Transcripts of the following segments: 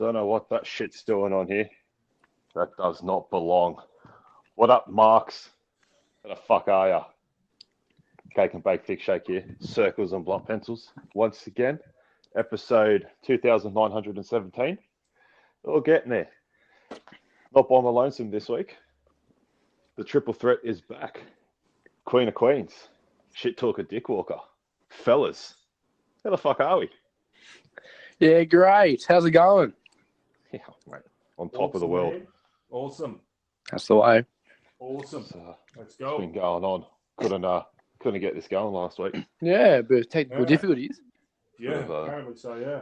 Don't know what that shit's doing on here. That does not belong. What up, Marks? Where the fuck are ya? Cake and Bake Thick Shake here. Circles and Blunt Pencils. Once again, episode 2917. We're getting there. Not by my lonesome this week. The triple threat is back. Queen of Queens. Shit talker Dick Walker. Fellas, how the fuck are we? Yeah, great. How's it going? Yeah, mate. On top of the world. Man. Awesome. That's the way. Awesome. Let's It's go. been going on. Couldn't get this going last week. Yeah, but technical Yeah. difficulties. Yeah, Bit of, apparently so, yeah.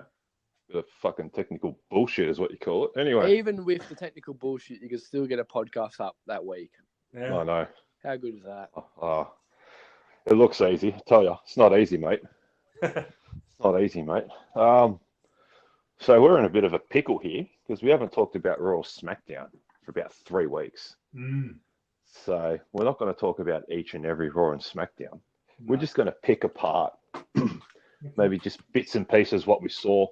Bit of fucking technical bullshit is what you call it. Anyway, Even with the technical bullshit, you can still get a podcast up that week. Yeah. I know. How good is that? It looks easy. I tell you, it's not easy, mate. It's not easy, mate. So we're in a bit of a pickle here because we haven't talked about Raw or SmackDown for about 3 weeks. So we're not going to talk about each and every Raw and SmackDown. We're just going to pick apart maybe just bits and pieces what we saw,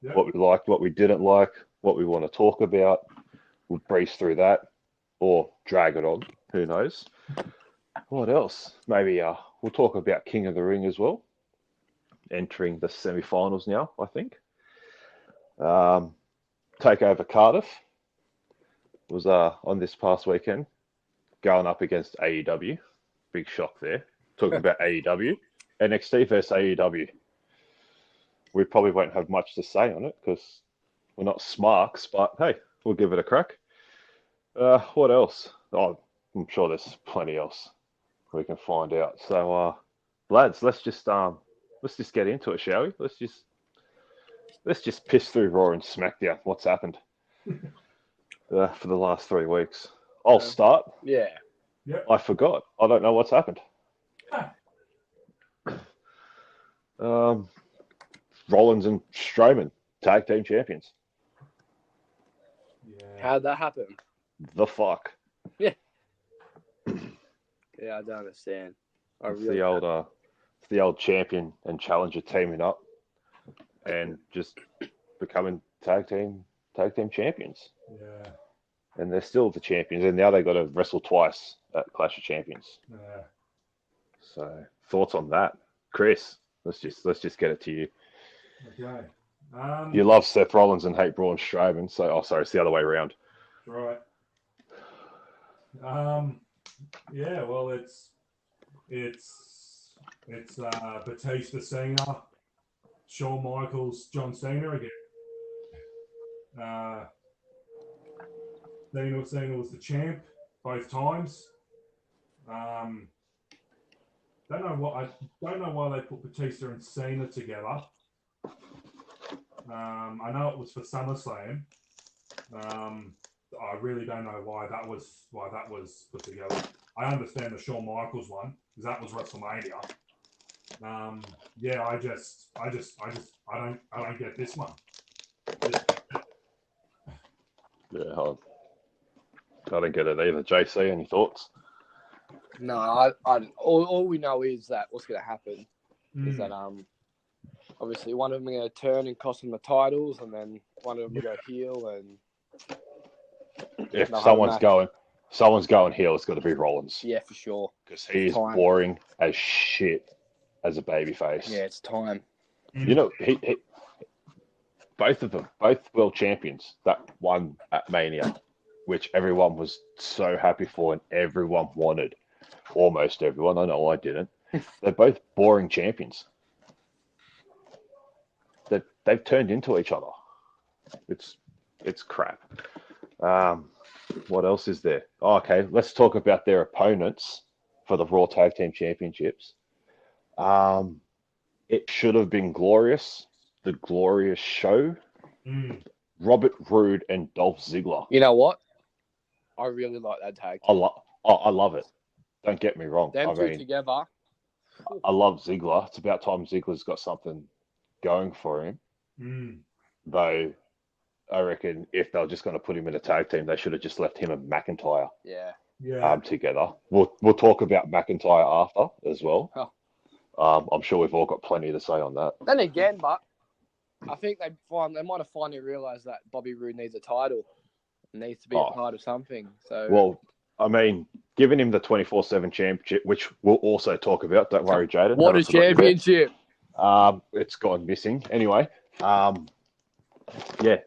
Yep. what we liked, what we didn't like, what we want to talk about. We'll breeze through that or drag it on. Who knows? What else? Maybe we'll talk about King of the Ring as well. Entering the semi-finals now, I think. Takeover Cardiff was on this past weekend, going up against AEW. Big shock there. Talking about AEW. NXT versus AEW. We probably won't have much to say on it because we're not smarks, but hey, we'll give it a crack. What else? Oh, I'm sure there's plenty else we can find out. So, lads, let's just get into it, shall we? Let's just piss through Raw and SmackDown. What's happened for the last 3 weeks? I'll start. Yeah. Yep. I forgot. I don't know what's happened. Rollins and Strowman, tag team champions. Yeah. How'd that happen? The fuck. Yeah, I don't understand. It's the old champion and challenger teaming up and just becoming tag team champions. Yeah. And they're still the champions, and now they've got to wrestle twice at Clash of Champions. Yeah. So, thoughts on that, Chris? Let's just get it to you. Okay. You love Seth Rollins and hate Braun Strowman, so it's the other way around. Right. Yeah, well, it's Batista Cena, Shawn Michaels, John Cena again. Cena was the champ both times. Don't know why they put Batista and Cena together. I know it was for SummerSlam. I really don't know why that was put together. I understand the Shawn Michaels one because that was WrestleMania. Yeah, I don't get this one. Yeah, I don't get it either. JC, any thoughts? No, all we know is that what's going to happen is that obviously one of them are going to turn and cost them the titles, and then one of them will go heel, and If they'll have a someone's going heel, it's got to be Rollins. yeah, for sure. Because he's Time. boring as shit as a babyface. Yeah, it's time. You know, he both of them, both world champions that won at Mania, which everyone was so happy for and everyone wanted. Almost everyone. I know I didn't. They're both boring champions. They've turned into each other. It's crap. What else is there? Oh, okay, let's talk about their opponents for the Raw Tag Team Championships. It should have been glorious. The Glorious Show. Robert Roode and Dolph Ziggler. You know what? I really like that tag. I love it. Don't get me wrong. Them two together. I love Ziggler. It's about time Ziggler's got something going for him. Though I reckon if they're just going to put him in a tag team, they should have just left him and McIntyre together. We'll talk about McIntyre after as well. Oh. I'm sure we've all got plenty to say on that. Then again, but I think they might have finally realised that Bobby Roode needs a title. Needs to be a part of something. So well, I mean, giving him the 24/7 championship, which we'll also talk about. Don't worry, Jaden. What a championship! It's gone missing. Anyway, yeah.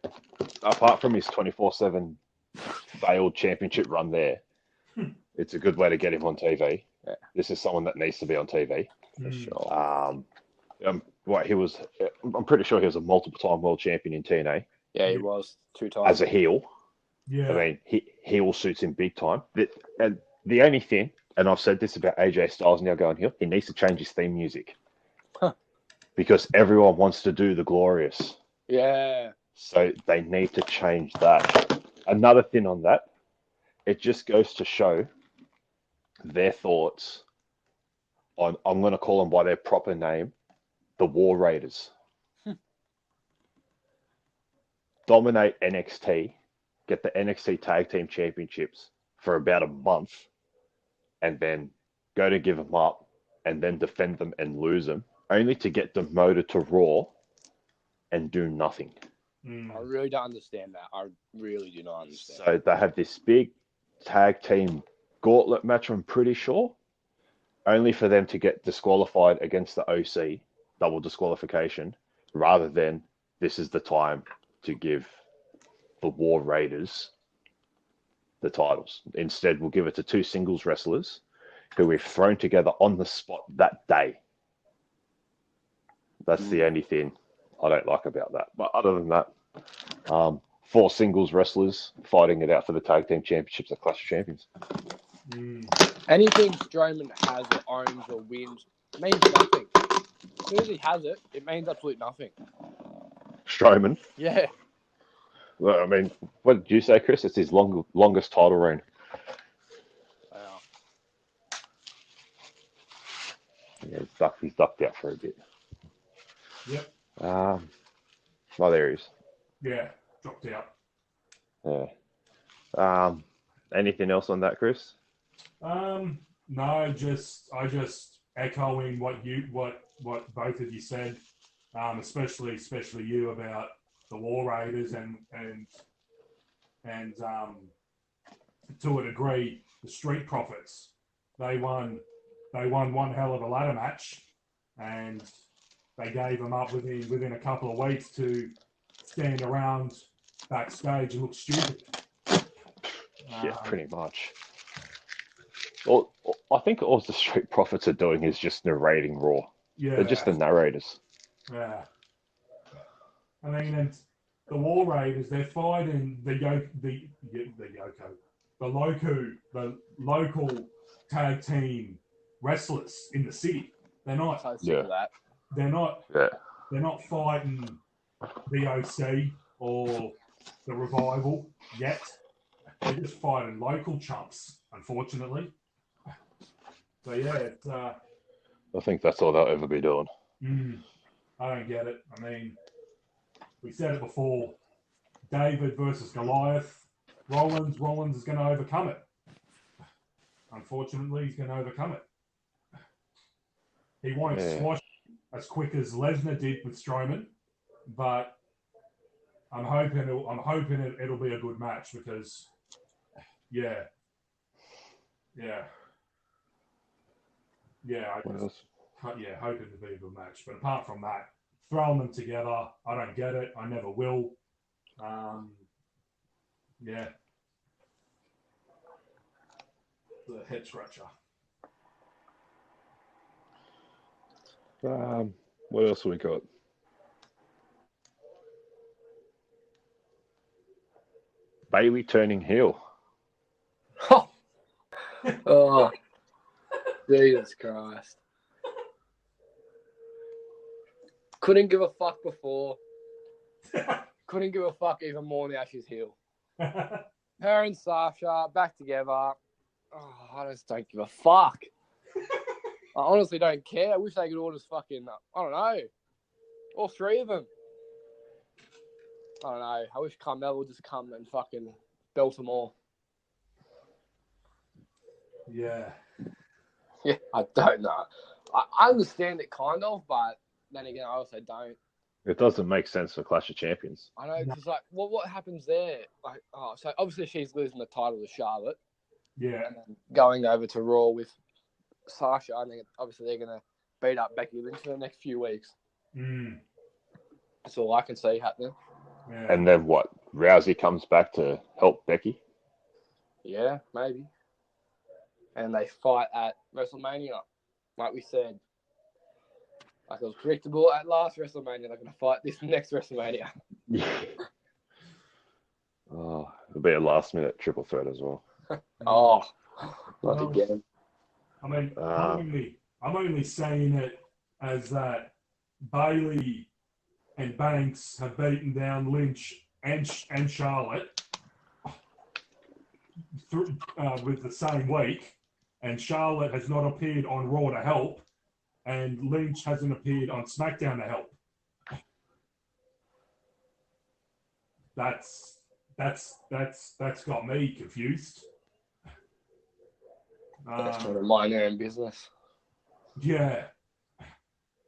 Apart from his 24/7 failed championship run there, it's a good way to get him on TV. Yeah. This is someone that needs to be on TV. For sure. I'm pretty sure he was a multiple-time world champion in TNA. Yeah, he was 2 times as a heel. Yeah. I mean, heel suits him big time. And the only thing, and I've said this about AJ Styles now going heel, he needs to change his theme music. Because everyone wants to do the Glorious. Yeah. So they need to change that. Another thing on that, it just goes to show their thoughts on, I'm going to call them by their proper name, the War Raiders. Dominate NXT, get the NXT Tag Team Championships for about a month, and then go to give them up, and then defend them and lose them, only to get demoted to Raw and do nothing. I really don't understand that. I really do not understand. So they have this big tag team gauntlet match, I'm pretty sure, only for them to get disqualified against the OC, double disqualification, rather than this is the time to give the War Raiders the titles. Instead, we'll give it to 2 singles wrestlers who we've thrown together on the spot that day. That's the only thing I don't like about that. But other than that, 4 singles wrestlers fighting it out for the tag team championships at Clash of Champions. Anything Strowman has or owns or wins means nothing. As soon as he has it, it means absolutely nothing. Strowman? Yeah. Well, I mean, what did you say, Chris? It's his longest title reign. Wow. Yeah, he's ducked out for a bit. Yep. Oh, there he is. Yeah, dropped out. Yeah. Anything else on that, Chris? No, I just echoing what both of you said, especially you about the War Raiders and to a degree the Street Profits. They won one hell of a ladder match, and they gave them up within a couple of weeks to stand around backstage and look stupid. Yeah, pretty much. Well, I think all the Street Profits are doing is just narrating Raw. Yeah, they're just the narrators. Yeah, I mean, and the War Raiders, they're fighting the local tag team wrestlers in the city. They're not. So sick of that. They're not. Yeah. They're not fighting the OC or the Revival yet. They're just fighting local chumps, unfortunately. So yeah, I think that's all they'll ever be doing. I don't get it. I mean, we said it before. David versus Goliath. Rollins is going to overcome it. Unfortunately, he's going to overcome it. He won't squash as quick as Lesnar did with Strowman, but I'm hoping it'll be a good match because, hoping to be a good match. But apart from that, throwing them together, I don't get it. I never will. The head scratcher. What else have we got? Bailey turning heel. Oh, Jesus Christ. Couldn't give a fuck before. Couldn't give a fuck even more now she's heel. Her and Sasha back together. Oh, I just don't give a fuck. I honestly don't care. I wish they could all just fucking, I don't know. All 3 of them. I don't know. I wish Carmel would just come and fucking belt them all. Yeah. Yeah, I don't know. I understand it kind of, but then again, I also don't. It doesn't make sense for Clash of Champions. I know, because like, what happens there? Like, so obviously she's losing the title to Charlotte, Yeah. and then going over to Raw with Sasha. I think obviously they're gonna beat up Becky Lynch for the next few weeks. That's all I can see happening. Yeah. And then what? Rousey comes back to help Becky? Yeah, maybe. And they fight at WrestleMania, like we said. Like it was predictable at last WrestleMania, they're going to fight this next WrestleMania. Yeah. Oh, it'll be a last-minute triple threat as well. Not Well, again. I mean, I'm only saying it as that Bailey and Banks have beaten down Lynch and Charlotte with the same week, and Charlotte has not appeared on Raw to help, and Lynch hasn't appeared on SmackDown to help. That's got me confused. That's trying to mind their own business. Yeah,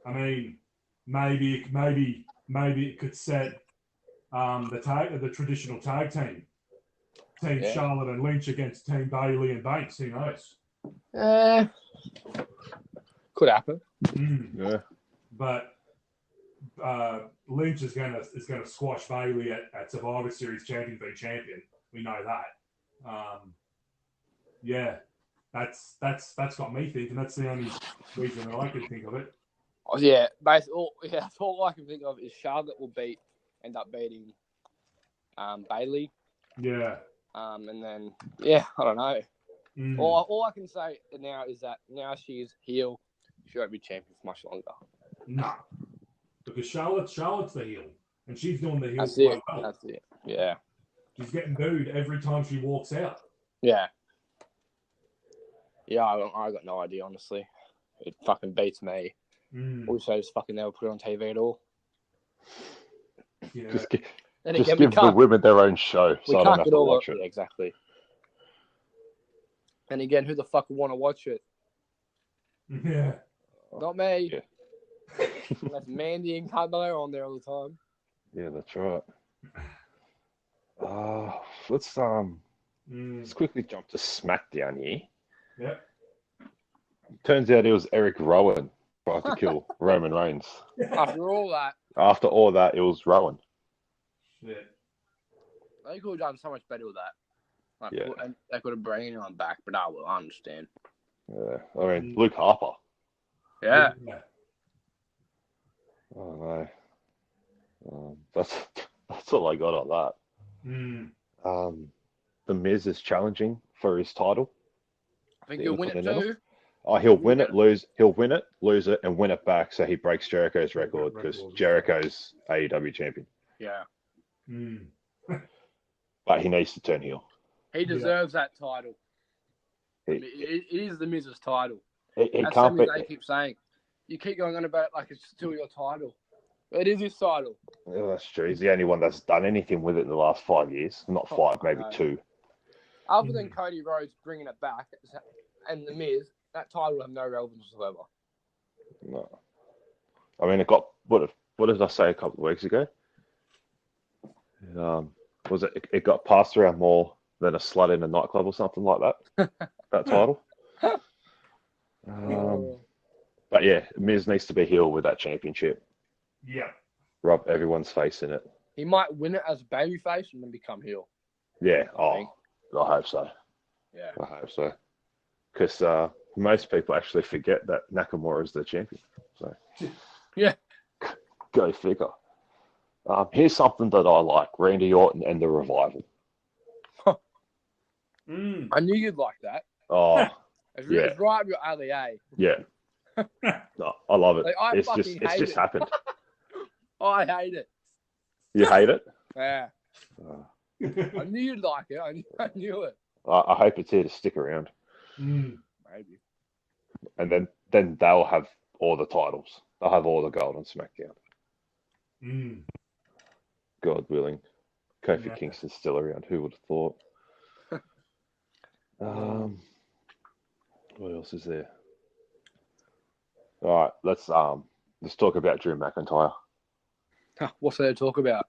I mean, maybe it could set the traditional tag team Charlotte and Lynch against Team Bailey and Banks. Who knows? Could happen. Yeah. But Lynch is gonna squash Bailey at Survivor Series champion v champion. We know that. Yeah, that's got me thinking. That's the only reason that I can think of it. Oh, yeah, basically, that's all I can think of is Charlotte will end up beating Bailey. Yeah. And then I don't know. Mm. All I can say now is that now she's heel, she won't be champion for much longer. No, because Charlotte's the heel, and she's doing the heel That's quite it. well. That's it. Yeah. She's getting booed every time she walks out. Yeah. Yeah, I got no idea, honestly. It fucking beats me. Also, just fucking never put it on TV at all. Yeah. Just give the women their own show, so I don't have to watch it. Yeah, exactly. And again, who the fuck would want to watch it? Yeah. Not me. Yeah. That's Mandy and Carmelo on there all the time. Yeah, that's right. Let's quickly jump to SmackDown here. Yep. Turns out it was Eric Rowan tried to kill Roman Reigns. After all that, it was Rowan. Yeah. They could have done so much better with that. Like, Yeah. and they could have brought anyone back, but I understand. Yeah, I mean, Luke Harper. Yeah. Oh no. That's all I got on that. The Miz is challenging for his title. I think he'll win it too. Oh, he'll win it, lose it, and win it back, so he breaks Jericho's record because Jericho's AEW champion. Yeah. But he needs to turn heel. He deserves that title. It is the Miz's title. He That's can't something they keep saying. You keep going on about it like it's still your title. It is his title. Yeah, that's true. He's the only one that's done anything with it in the last 5 years. Not 5, maybe 2. Other than Cody Rhodes bringing it back and the Miz, that title will have no relevance whatsoever. No. I mean, it got what did I say a couple of weeks ago? It got passed around more than a slut in a nightclub or something like that. That title. But yeah, Miz needs to be heel with that championship. Yeah. Rub everyone's face in it. He might win it as babyface and then become heel. Yeah. I hope so. Yeah. I hope so. Because most people actually forget that Nakamura is the champion. So yeah. Go figure. Here's something that I like: Randy Orton and the Revival. I knew you'd like that. Oh, it's right up your alley, eh? Yeah. No, I love it. Like, it's just happened. I hate it. You hate it? Yeah. I knew you'd like it. I knew it. I hope it's here to stick around. Maybe. And then they'll have all the titles. They'll have all the gold on SmackDown. God willing. Kofi Kingston's still around. Who would have thought? What else is there? All right, let's talk about Drew McIntyre. What's there to talk about?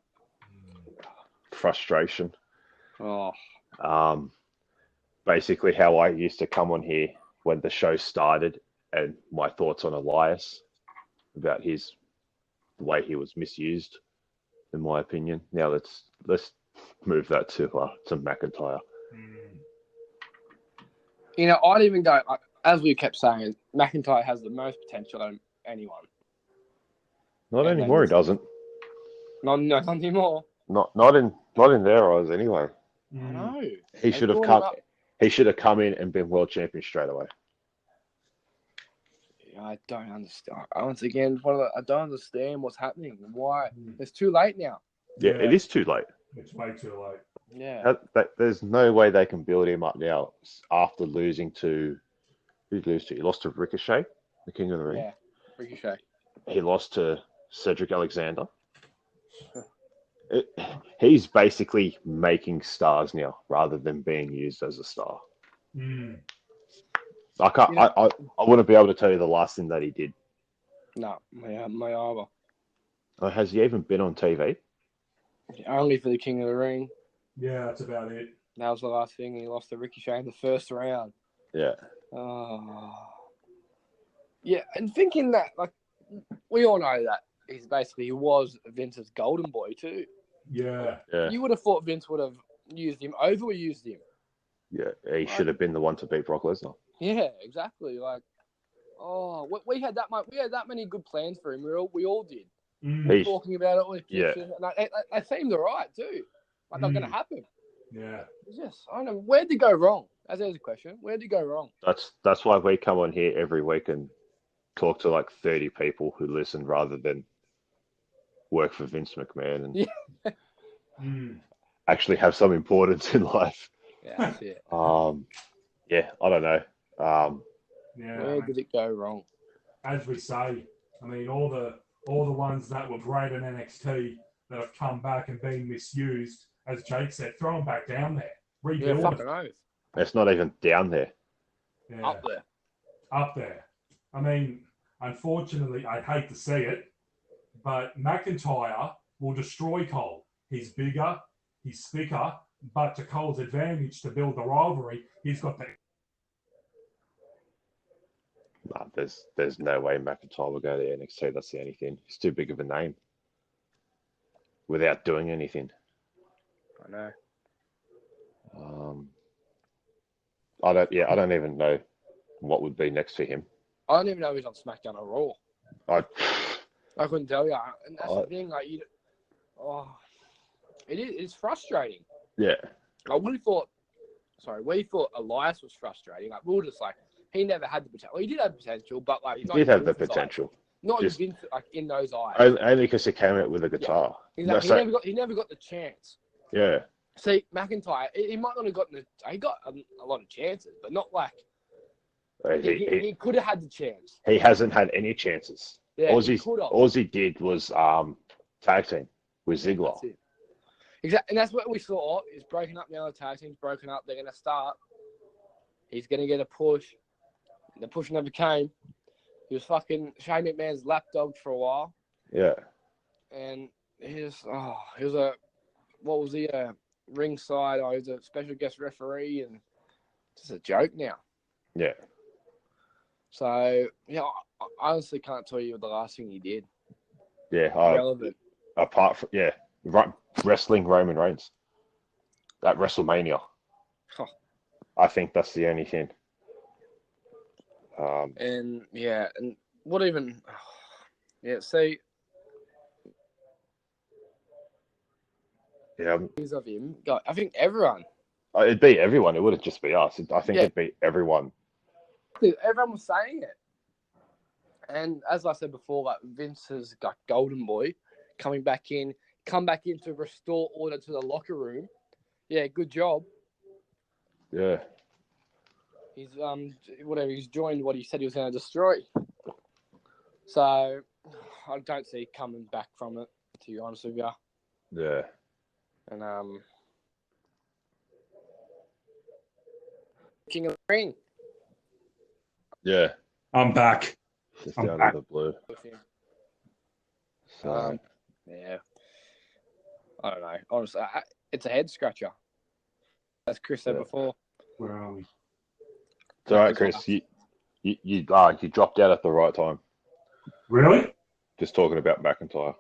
Frustration. Oh, Basically how I used to come on here when the show started and my thoughts on Elias about the way he was misused, in my opinion. Now let's move that to McIntyre. you know, I'd even go, as we kept saying, McIntyre has the most potential of anyone. Not And anymore. He then- doesn't. Not anymore. Not in their eyes anyway. I know. He They should have brought come. him up. He should have come in and been world champion straight away. I don't understand. Once again, I don't understand what's happening. Why? It's too late now. Yeah, it is too late. It's way too late. Yeah. There's no way they can build him up now after losing to. Who did he lose to? He lost to Ricochet, the King of the Ring. Yeah. Ricochet. He lost to Cedric Alexander. He's basically making stars now rather than being used as a star. I can't. You know, I wouldn't be able to tell you the last thing that he did. No, my either. Has he even been on TV? Only for the King of the Ring. Yeah, that's about it. That was the last thing. He lost to Ricochet in the first round. Yeah. Oh. Yeah, and thinking that, like, we all know that he was Vince's golden boy too. Yeah. Yeah. You would have thought Vince would have used him, overused him. Yeah. He should have been the one to beat Brock Lesnar. Yeah, exactly. Like, we had that many good plans for him. We all did. He- Talking about it with Yeah. Gibson, and they seemed alright too. Like they're going to happen. Yeah. It's just, I don't know, where'd they go wrong? That's a question. Where'd they go wrong? That's why we come on here every week and talk to like 30 people who listen rather than work for Vince McMahon and actually have some importance in life. Yeah, that's it. Yeah, I don't know. Yeah. Where did it go wrong? As we say, I mean, all the ones that were great in NXT that have come back and been misused, as Jake said, throw them back down there. Yeah, Rebuild fucking them. oath. It's not even down there. Yeah. Up there. Up there. I mean, unfortunately, I hate to see it, but McIntyre will destroy Cole. He's bigger, he's thicker, but to Cole's advantage to build the rivalry, he's got that. No, there's no way McIntyre will go to NXT. That's the only thing. He's too big of a name without doing anything. I know. I don't even know what would be next for him. I don't even know if he's on SmackDown or Raw. I couldn't tell you. And that's the thing. Like, it's frustrating. Yeah. We thought Elias was frustrating. Like, we were just like, he never had the potential. Well, he did have potential, but like, He did have the potential. Not Just- in like in those eyes. Only because he came out with a guitar. Exactly. He never got the chance. Yeah. See, McIntyre, he might not have gotten he got a lot of chances, but not like he could have had the chance. He hasn't had any chances. Yeah, All he did was tag team with Ziggler. That's it. Exactly, and that's what we saw. He's broken up now. The tag team's broken up. They're going to start. He's going to get a push. The push never came. He was fucking Shane McMahon's lapdog for a while, Yeah. and he was ringside. He was a special guest referee, and just a joke now. Yeah. So yeah, I honestly can't tell you the last thing he did. Yeah. Relevant. Apart from wrestling Roman Reigns at WrestleMania. Huh. I think that's the only thing. And what even? Yeah, see, Yeah. of him. God, I think everyone. It'd be everyone. It wouldn't just be us. I think Yeah. it'd be everyone. Everyone was saying it. And as I said before, like Vince has got golden boy come back in to restore order to the locker room. Yeah, good job. Yeah. He's he's joined what he said he was going to destroy. So I don't see coming back from it, to be honest with you. Yeah. And King of the Ring. Yeah. I'm back. Just I'm out back. of the blue. With him. So, Yeah. I don't know. Honestly, it's a head scratcher. As Chris said before. Where are we? It's all right, Chris. You dropped out at the right time. Really? Just talking about McIntyre.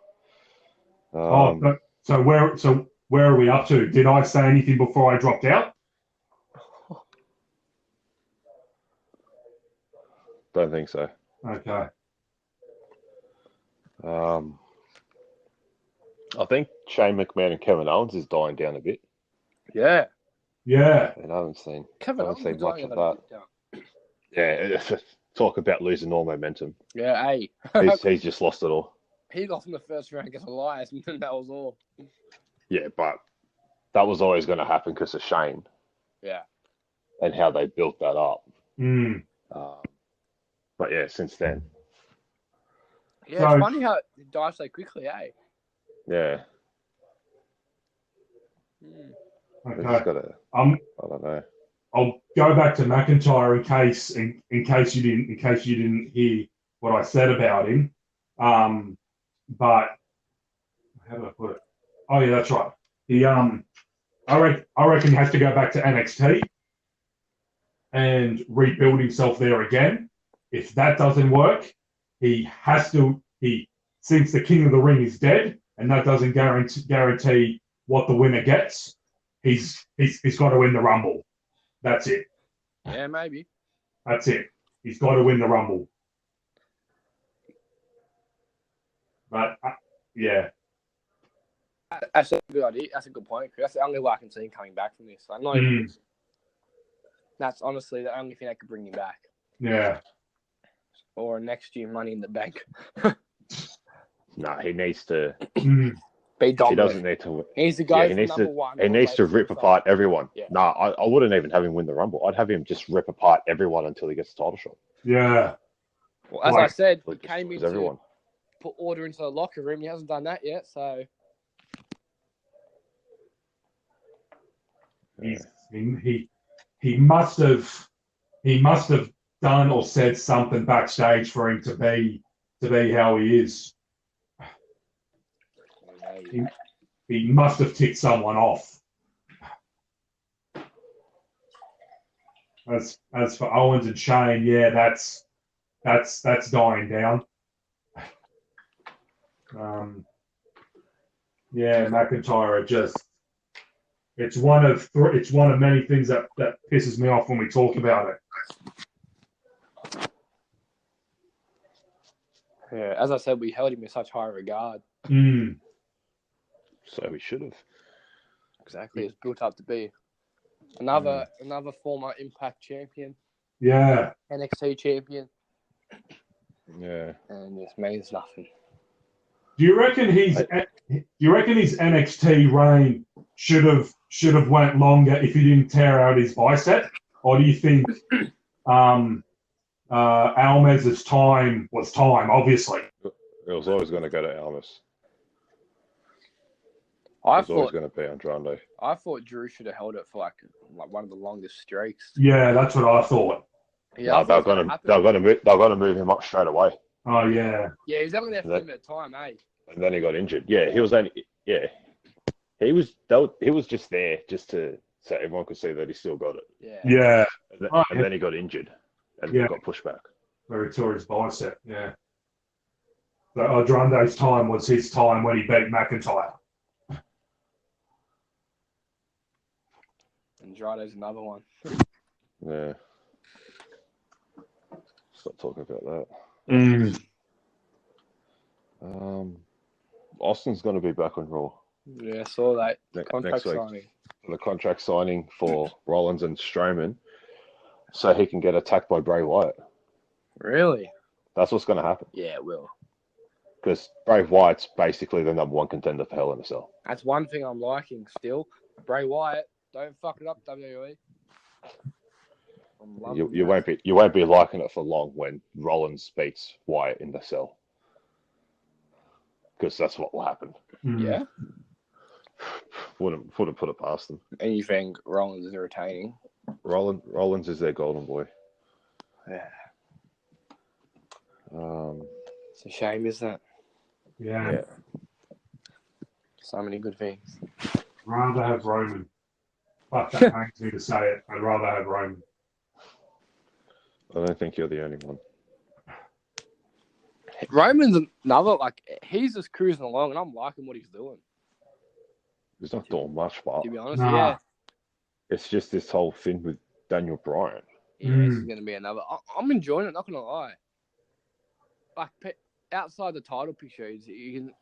So where are we up to? Did I say anything before I dropped out? Don't think so. Okay. I think Shane McMahon and Kevin Owens is dying down a bit. Yeah. Yeah. And I haven't seen Kevin Owens much dying of a that. bit down. Yeah, talk about losing all momentum. Yeah, hey. He's just lost it all. He lost in the first round against Elias, and that was all. Yeah, but that was always going to happen because of Shane. Yeah. And how they built that up. Mm. But yeah, since then. Yeah, it's funny how it dies so quickly, eh? Yeah. Okay. I don't know. I'll go back to McIntyre in case you didn't hear what I said about him. But how do I put it? Oh yeah, that's right. I reckon he has to go back to NXT and rebuild himself there again. If that doesn't work, since the King of the Ring is dead, and that doesn't guarantee what the winner gets, he's got to win the Rumble. That's it. Yeah, maybe. That's it. He's got to win the Rumble. But yeah. That's a good idea. That's a good point. That's the only way I can see him coming back from this. That's honestly the only thing that could bring him back. Yeah. Or next year, Money in the Bank. No, he needs to be dominant. He doesn't need to. He needs to go for number one. He needs to rip apart everyone. Yeah. No, I wouldn't even have him win the Rumble. I'd have him just rip apart everyone until he gets the title shot. Yeah. Well, as I said, he came in everyone. to put order into the locker room. He hasn't done that yet, so. He must have done or said something backstage for him to be how he is. He must have ticked someone off. As for Owens and Shane, yeah, that's dying down. Yeah, McIntyre it's one of many things that pisses me off when we talk about it. Yeah, as I said, we held him in such high regard. So we should have. Exactly, it's built up to be another former Impact champion. Yeah. NXT champion. Yeah. And this means nothing. Do you reckon his NXT reign should have went longer if he didn't tear out his bicep, or do you think Almez's time was time? Obviously, it was always going to go to Almas. It was always going to be Andrade. I thought Drew should have held it for like one of the longest streaks. Yeah, that's what I thought. Yeah, they're going to move him up straight away. Oh yeah. Yeah, he was only there for a limited time, eh? And then he got injured. Yeah, he was just there just to so everyone could see that he still got it. Yeah. And then he got injured and he got pushed back. Where he tore his bicep. Yeah. So Andrade's time was his time when he beat McIntyre. Andrade's another one. Yeah. Stop talking about that. Austin's going to be back on Raw. Yeah, I saw that. Next week. Signing. The contract signing for Rollins and Strowman so he can get attacked by Bray Wyatt. Really? That's what's going to happen. Yeah, it will. Because Bray Wyatt's basically the number one contender for Hell in a Cell. That's one thing I'm liking still. Bray Wyatt, don't fuck it up, WWE. You won't be liking it for long when Rollins beats Wyatt in the cell. Because that's what will happen. Yeah. Wouldn't put it past them. And you think Rollins is retaining? Rollins is their golden boy. Yeah. It's a shame, isn't it? Yeah. So many good things. Rather have Roman. But that pains me to say it. I'd rather have Roman. I don't think you're the only one. Roman's another, like, he's just cruising along, and I'm liking what he's doing, He's not doing much, but to be honest. Nah. Yeah. it's just this whole thing with Daniel Bryan. Yeah, this is going to be another. I'm enjoying it, not going to lie. Like, outside the title picture,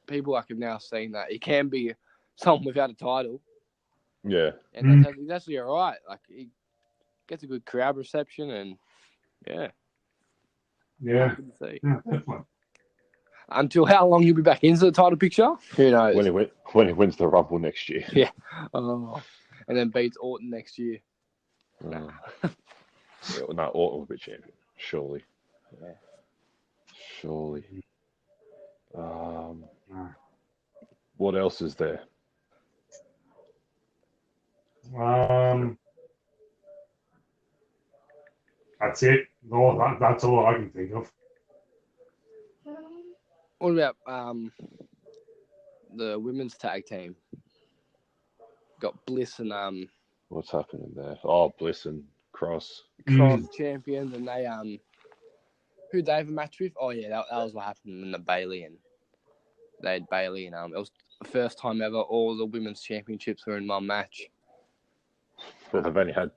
people like have now seen that he can be someone without a title. Yeah. And he's actually all right. Like, he gets a good crowd reception, and yeah. Yeah. Good to see. Yeah, definitely. Until how long he'll be back into the title picture? Who knows? When he wins the Rumble next year. Yeah. Oh, and then beats Orton next year. Nah. No, Orton will be champion. Surely. Yeah. Surely. What else is there? That's it. That's all I can think of. What about the women's tag team? Got Bliss and What's happening there? Oh, Bliss and Cross. champions, and they who they have a match with? Oh yeah, that was what happened in the Bailey, and they had Bailey, and it was the first time ever all the women's championships were in one match. I've only had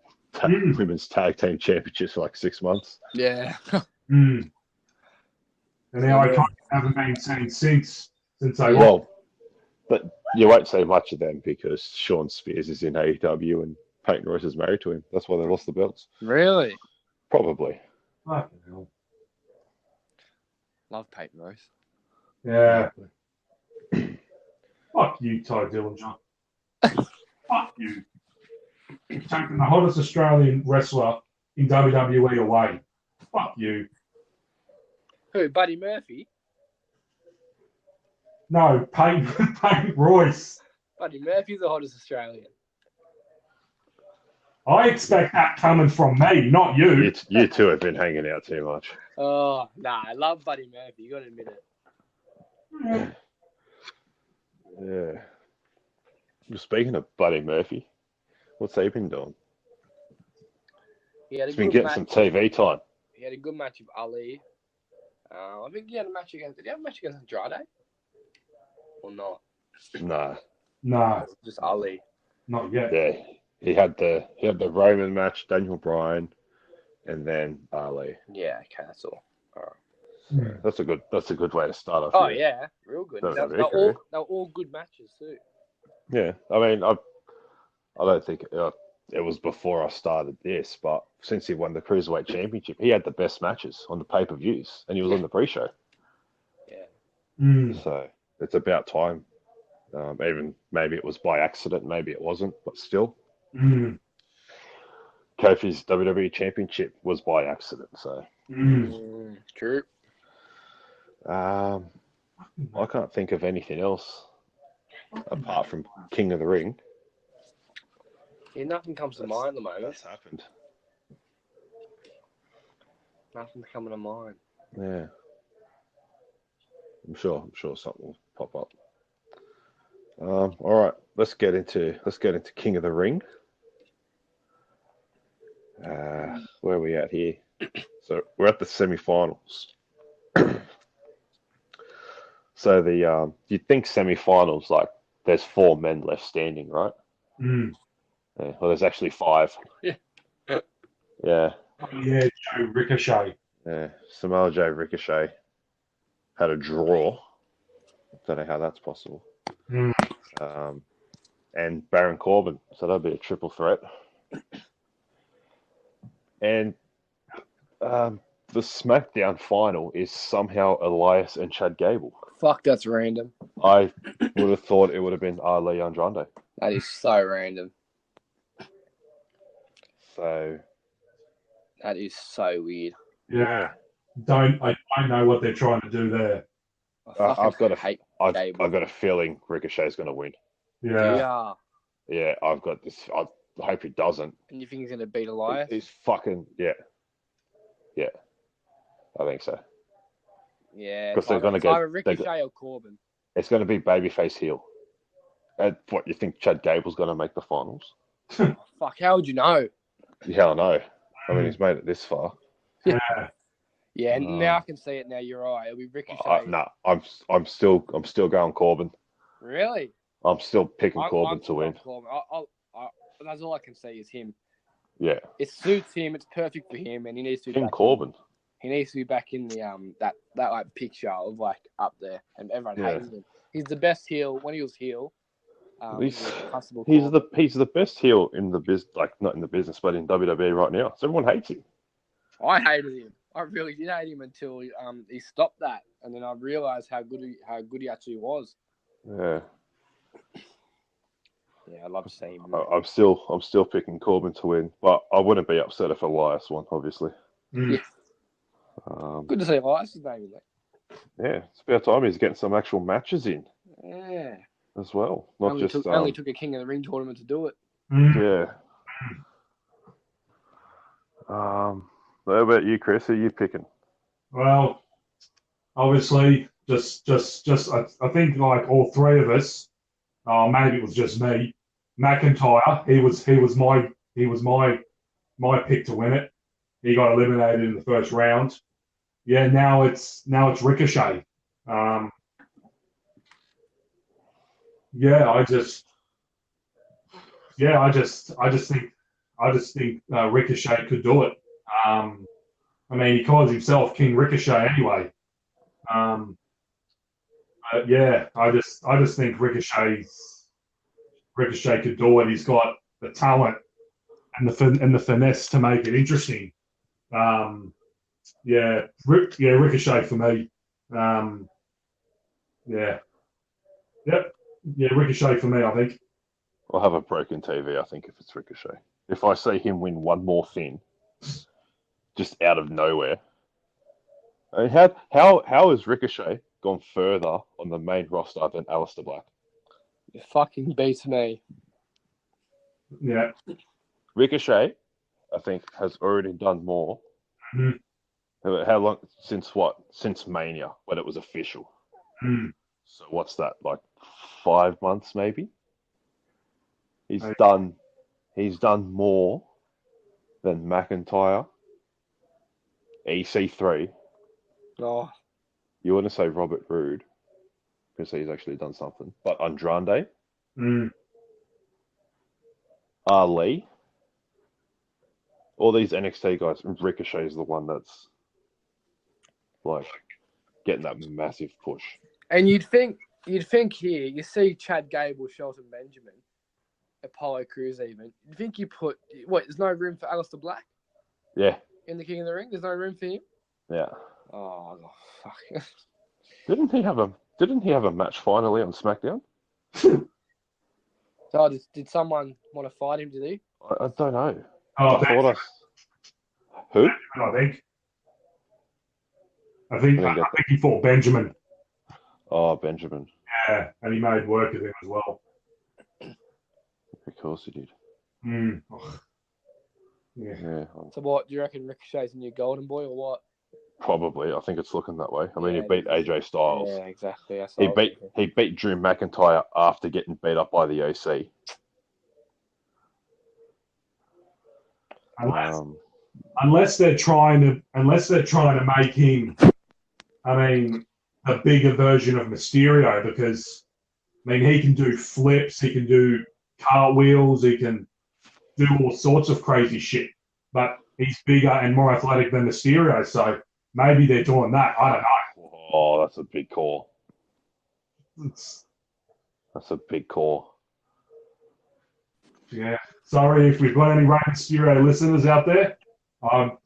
women's tag team championships for like 6 months. Yeah. And now I haven't been seen since they Well, but you won't see much of them because Sean Spears is in AEW and Peyton Royce is married to him. That's why they lost the belts. Really? Probably. Fucking hell. Love Peyton Royce. Yeah. Fuck you, Ty Dillinger. Fuck you. Taking the hottest Australian wrestler in WWE away. Fuck you. Who? Buddy Murphy? No, Peyton Royce. Buddy Murphy's the hottest Australian. I expect that coming from me, not you. You two have been hanging out too much. Oh, nah, I love Buddy Murphy. You got to admit it. Yeah. Well, speaking of Buddy Murphy, what's he been doing? He's been getting some TV time. He had a good match with Ali. I think he had a match against. Did he have a match against Andrade? Or not? Nah, Just Ali. not yet. Yeah. He had the Roman match, Daniel Bryan, and then Ali. Yeah, okay, that's all. All right. That's a good way to start off. Oh yeah, real good. They They were all good matches too. Yeah, I mean, I don't think it was before I started this, but since he won the Cruiserweight Championship, he had the best matches on the pay-per-views, and he was on the pre-show. Yeah. So it's about time. Even maybe it was by accident, maybe it wasn't, but still. Kofi's WWE Championship was by accident, so. True. I can't think of anything else apart from King of the Ring. Yeah, nothing comes to mind at the moment. That's happened. Nothing's coming to mind. Yeah. I'm sure something will pop up. All right, let's get into King of the Ring. Where are we at here? So we're at the semi-finals. So you'd think semi-finals, like there's 4 men left standing, right? Yeah, well, there's actually 5. Yeah. Yeah, Joe Ricochet. Yeah, Samoa Joe Ricochet had a draw. Don't know how that's possible. And Baron Corbin, so that'd be a triple threat. And the SmackDown final is somehow Elias and Chad Gable. Fuck, that's random. I would have thought it would have been Ali Andrade. That is so random. So that is so weird. Yeah, I know what they're trying to do there. I've got a feeling Ricochet's going to win. Yeah. Yeah, I've got this. I hope he doesn't. And you think he's going to beat Elias? He's fucking yeah. I think so. Yeah, because they're going to go Ricochet or Corbin. It's going to be babyface heel. What, you think Chad Gable's going to make the finals? Fuck, how would you know? Yeah, I know. I mean, he's made it this far. Yeah. Yeah, now I can see it now. You're right. It'll be Ricochet. Nah, I'm still going Corbin. Really? I'm still picking Corbin I'm to win. Corbin. That's all I can see is him. Yeah. It suits him. It's perfect for him, and he needs to be King back Corbin. He needs to be back in the that like picture of like up there, and everyone hates him. He's the best heel when he was heel. He's the best heel in the business, like not in the business, but in WWE right now. So everyone hates him. I hated him. I really did hate him until he stopped that, and then I realized how good he actually was. Yeah. Yeah, I'd love to see him. I'm still picking Corbin to win, but I wouldn't be upset if Elias won, obviously. Yeah. Good to see Elias's name in there. Yeah, it's about time he's getting some actual matches in. Yeah. As well, Only took a King of the Ring tournament to do it. Yeah. What about you, Chris? Who are you picking? Well, obviously, just I think like all three of us, maybe it was just me. McIntyre, he was my pick to win it. He got eliminated in the first round. Yeah, now it's Ricochet. I just think Ricochet could do it. I mean, he calls himself King Ricochet anyway. I just think Ricochet could do it. He's got the talent and the finesse to make it interesting. Ricochet for me. Ricochet for me, I think. I'll have a broken TV, I think, if it's Ricochet. If I see him win one more thing, just out of nowhere. I mean, how has Ricochet gone further on the main roster than Aleister Black? You fucking beats me. Yeah. Ricochet, I think, has already done more. Mm-hmm. How long? Since what? Since Mania, when it was official. Mm. So what's that, like 5 months maybe? He's done more than McIntyre, EC3. Oh. You wouldn't say Robert Roode, because he's actually done something. But Andrade, Ali, all these NXT guys, Ricochet is the one that's like getting that massive push. And you'd think here, you see Chad Gable, Shelton Benjamin, Apollo Crews even. You'd think there's no room for Aleister Black? Yeah. In the King of the Ring? There's no room for him? Yeah. Oh, fuck. Didn't he have a match finally on SmackDown? So did someone want to fight him, did he? I don't know. Who? I think he fought Benjamin. Oh, Benjamin. Yeah, and he made work of him as well. Of course he did. Oh. Yeah. So what, do you reckon Ricochet's a new golden boy or what? Probably. I think it's looking that way. I mean, he beat AJ Styles. Yeah, exactly. He beat Drew McIntyre after getting beat up by the OC. Unless they're trying to make him, I mean, a bigger version of Mysterio, because I mean he can do flips, he can do cartwheels, he can do all sorts of crazy shit. But he's bigger and more athletic than Mysterio, so maybe they're doing that. I don't know. Oh, that's a big call. That's a big call. Yeah. Sorry if we've got any Rey Mysterio listeners out there. I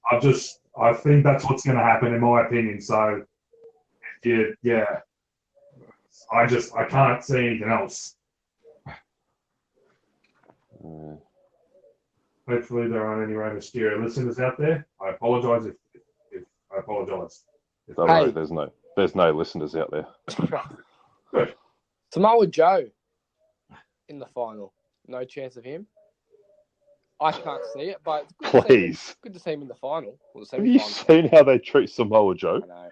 think that's what's going to happen in my opinion. So, yeah. I can't see anything else. Hopefully there aren't any Rey Mysterio listeners out there. I apologise if I apologise. Don't worry, there's no listeners out there. Good. Samoa Joe in the final. No chance of him. I can't see it, but it's good to see him in the final. Have you seen how they treat Samoa Joe? I know.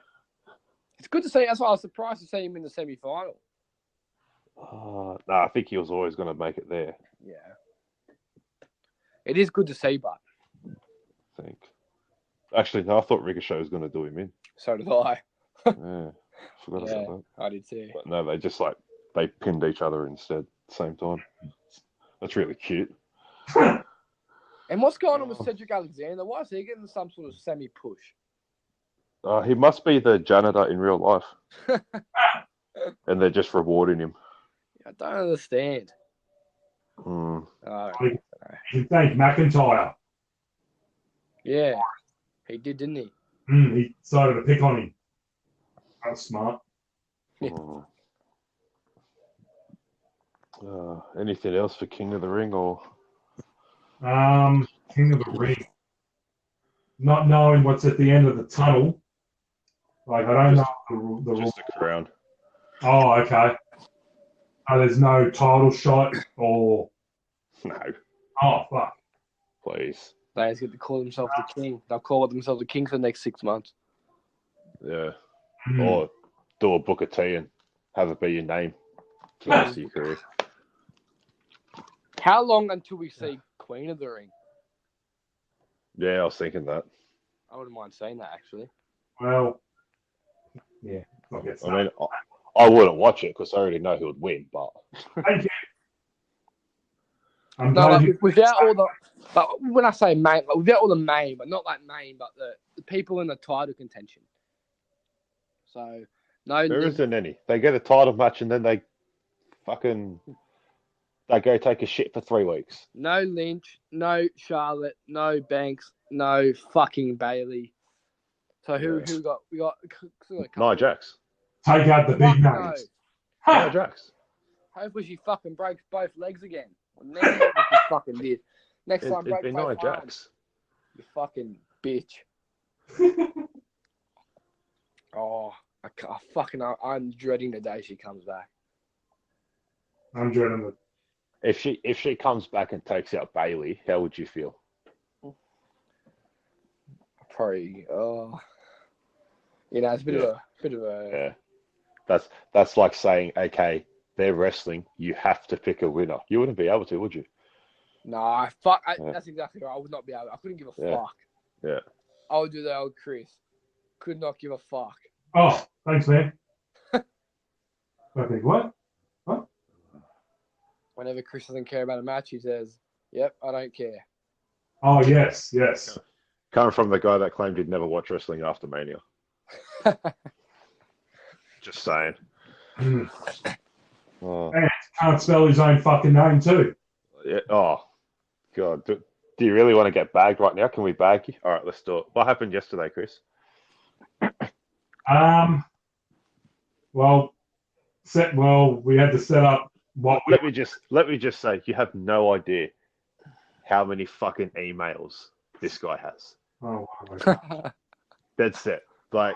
It's good to see. That's why I was surprised to see him in the semi-final. I think he was always going to make it there. Yeah. It is good to see, but I think. Actually, no, I thought Ricochet was going to do him in. so did I. Yeah, forgot Yeah, about that. I did too. But no, they just they pinned each other instead at the same time. That's really cute. And what's going on with Cedric Alexander? Why is he getting some sort of semi-push? He must be the janitor in real life. And they're just rewarding him. I don't understand. Mm. You thank McIntyre. Yeah, he did, didn't he? He decided to pick on him. That's smart. Yeah. Anything else for King of the Ring or? King of the Ring. Not knowing what's at the end of the tunnel. Like, I don't know the just a crown. Oh, okay. There's no title shot or. No. Oh, fuck. Please. They just get to call themselves the king. They'll call themselves the king for the next 6 months. Yeah. Or do a Booker T and have it be your name for the rest of your career. How long until we see Queen of the Ring? Yeah, I was thinking that. I wouldn't mind saying that, actually. Well, yeah. I mean, I wouldn't watch it because I already know who would win, but. Thank you. Without all the, but when I say main, without all the main, but not like main, but the people in the title contention. So no, there isn't any. They get a title match and then they go take a shit for 3 weeks. No Lynch, no Charlotte, no Banks, no fucking Bailey. So who got? We got Nia Jax. Take out the big names. Nia Jax. Hopefully she fucking breaks both legs again. Next time she fucking did. Next time break both Nia arms. Jax. You fucking bitch. Oh, I'm dreading the day she comes back. I'm dreading it. If she comes back and takes out Bailey, how would you feel? Probably, it's a bit of a. Yeah, that's like saying, okay, they're wrestling. You have to pick a winner. You wouldn't be able to, would you? No, that's exactly right. I would not be able. I couldn't give a fuck. Yeah. I would do the old Chris. Could not give a fuck. Oh, thanks, man. I think what? Whenever Chris doesn't care about a match, he says, "Yep, I don't care." Oh yes. Coming from the guy that claimed he'd never watch wrestling after Mania. Just saying. Oh. And can't spell his own fucking name too. Yeah. Oh, God. Do you really want to get bagged right now? Can we bag you? All right, let's do it. What happened yesterday, Chris? We had to set up what. Let me just say, you have no idea how many fucking emails this guy has. Oh my God. Dead set. Like,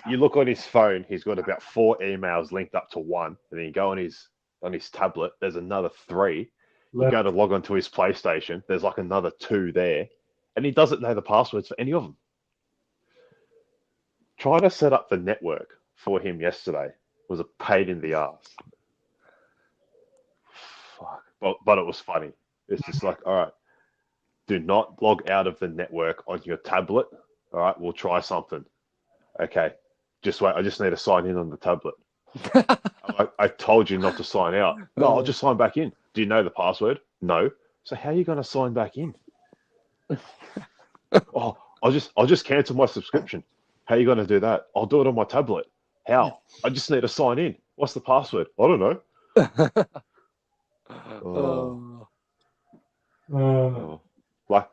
you look on his phone, he's got about 4 emails linked up to one, and then you go on his tablet, there's another 3. You go to log onto his PlayStation, there's like another 2 there, and he doesn't know the passwords for any of them. Trying to set up the network for him yesterday was a pain in the ass. Fuck. But it was funny. It's just like, all right, do not log out of the network on your tablet. All right, we'll try something. Okay, just wait. I just need to sign in on the tablet. I told you not to sign out. No, I'll just sign back in. Do you know the password? No. So how are you going to sign back in? Oh, I'll just cancel my subscription. How are you going to do that? I'll do it on my tablet. How? I just need to sign in. What's the password? I don't know.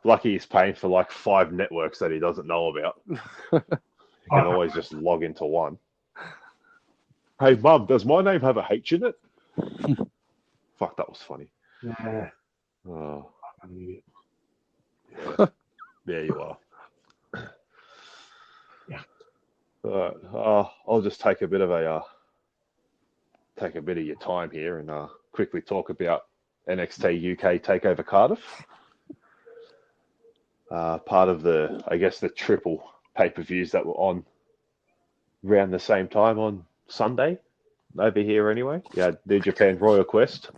Lucky he's paying for like 5 networks that he doesn't know about. He can always just log into one. Hey, Mum, does my name have a H in it? Fuck, that was funny. Yeah. Oh. There you are. Yeah. I'll just take a bit of your time here and quickly talk about NXT UK Takeover Cardiff. Part of the triple pay-per-views that were on around the same time on Sunday over here anyway. You had New Japan Royal Quest.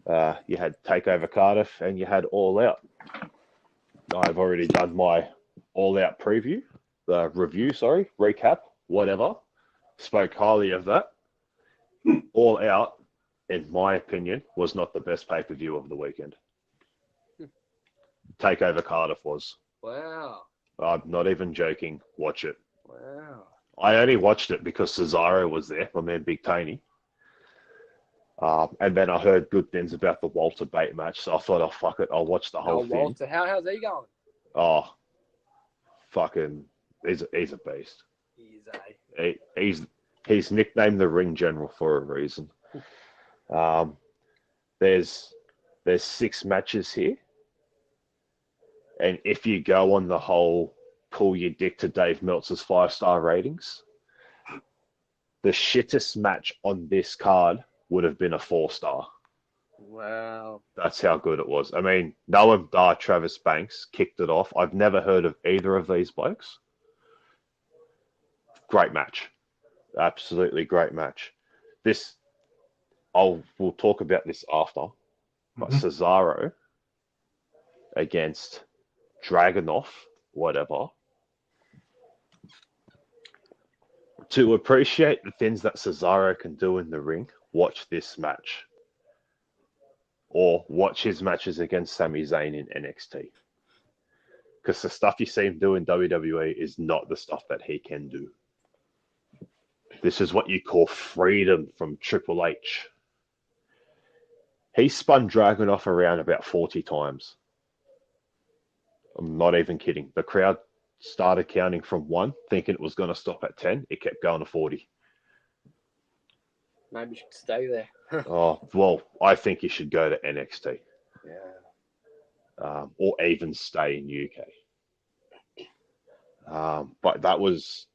You had Takeover Cardiff, and you had All Out. I've already done my All Out preview, recap, whatever. Spoke highly of that. All Out, in my opinion, was not the best pay-per-view of the weekend. Takeover Cardiff was. Wow. I'm not even joking. Watch it. Wow. I only watched it because Cesaro was there, my man Big Tony. And then I heard good things about the Walter Bate match, so I thought, oh, fuck it, I'll watch the whole thing. Walter, how's he going? Oh, fucking, he's a beast. He's nicknamed the Ring General for a reason. There's 6 matches here, and if you go on the whole pull your dick to Dave Meltzer's 5-star ratings, the shittest match on this card would have been a 4-star. Wow. That's how good it was. I mean, Noam Dar, Travis Banks kicked it off. I've never heard of either of these blokes. Great match. Absolutely great match. We'll talk about this after. But Cesaro against Dragunov, whatever. To appreciate the things that Cesaro can do in the ring, watch this match. Or watch his matches against Sami Zayn in NXT. Because the stuff you see him do in WWE is not the stuff that he can do. This is what you call freedom from Triple H. He spun Dragunov around about 40 times. I'm not even kidding. The crowd started counting from 1, thinking it was going to stop at 10. It kept going to 40. Maybe you should stay there. Oh, well, I think he should go to NXT. Yeah. Or even stay in UK. But that was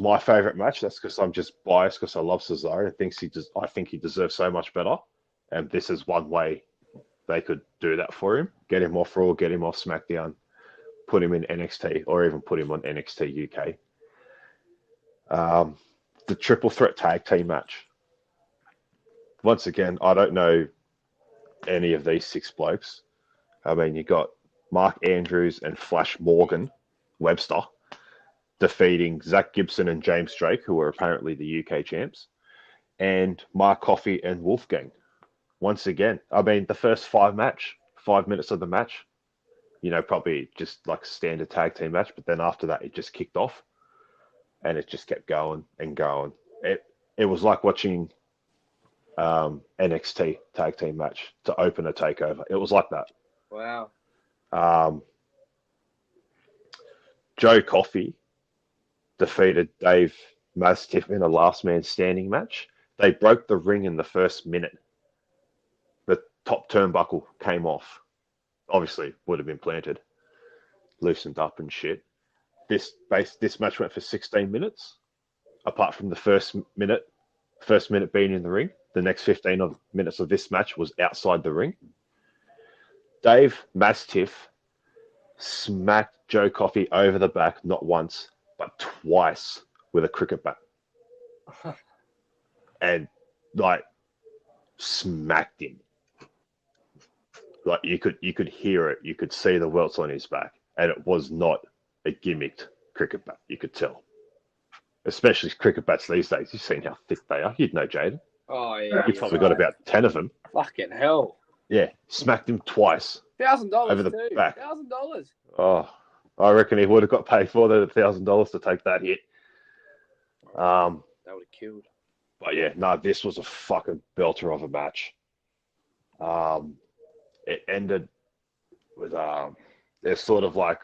my favourite match. That's because I'm just biased because I love Cesaro and I think he deserves so much better. And this is one way they could do that for him. Get him off Raw, get him off SmackDown, put him in NXT, or even put him on NXT UK. The triple threat tag team match. Once again, I don't know any of these 6 blokes. I mean, you got Mark Andrews and Flash Morgan Webster defeating Zach Gibson and James Drake, who were apparently the UK champs, and Mark Coffey and Wolfgang. Once again, I mean, the first 5 minutes of the match, probably just like a standard tag team match, but then after that, it just kicked off, and it just kept going and going. It was like watching NXT tag team match to open a takeover. It was like that. Wow. Joe Coffey defeated Dave Mastiff in a last man standing match. They broke the ring in the first minute. The top turnbuckle came off. Obviously, would have been planted, loosened up and shit. This match went for 16 minutes. Apart from the first minute being in the ring, the next 15 minutes of this match was outside the ring. Dave Mastiff smacked Joe Coffey over the back not once, but twice with a cricket bat. And, smacked him. You could hear it. You could see the welts on his back. And it was not a gimmicked cricket bat. You could tell. Especially cricket bats these days. You've seen how thick they are. You'd know, Jaden. Oh, yeah. You've probably got about 10 of them. Fucking hell. Yeah, smacked him twice. $1,000 over the back. $1,000. Oh, I reckon he would have got paid for the $1,000 to take that hit. That would have killed. But yeah, no, this was a fucking belter of a match. It ended with it's sort of like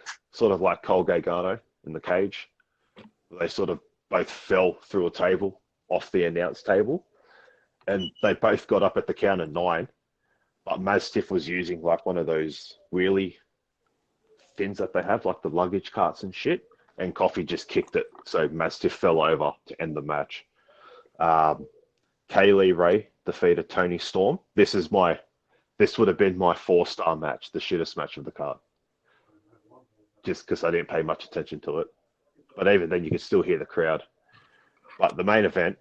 Cole Gargano in the cage. They sort of both fell through a table off the announce table, and they both got up at the count of 9. But Mastiff was using one of those wheelie things that they have, like the luggage carts and shit, and Coffey just kicked it. So Mastiff fell over to end the match. Kaylee Ray defeated Tony Storm. This would have been my 4-star match, the shittest match of the card. Just because I didn't pay much attention to it. But even then, you could still hear the crowd. But the main event,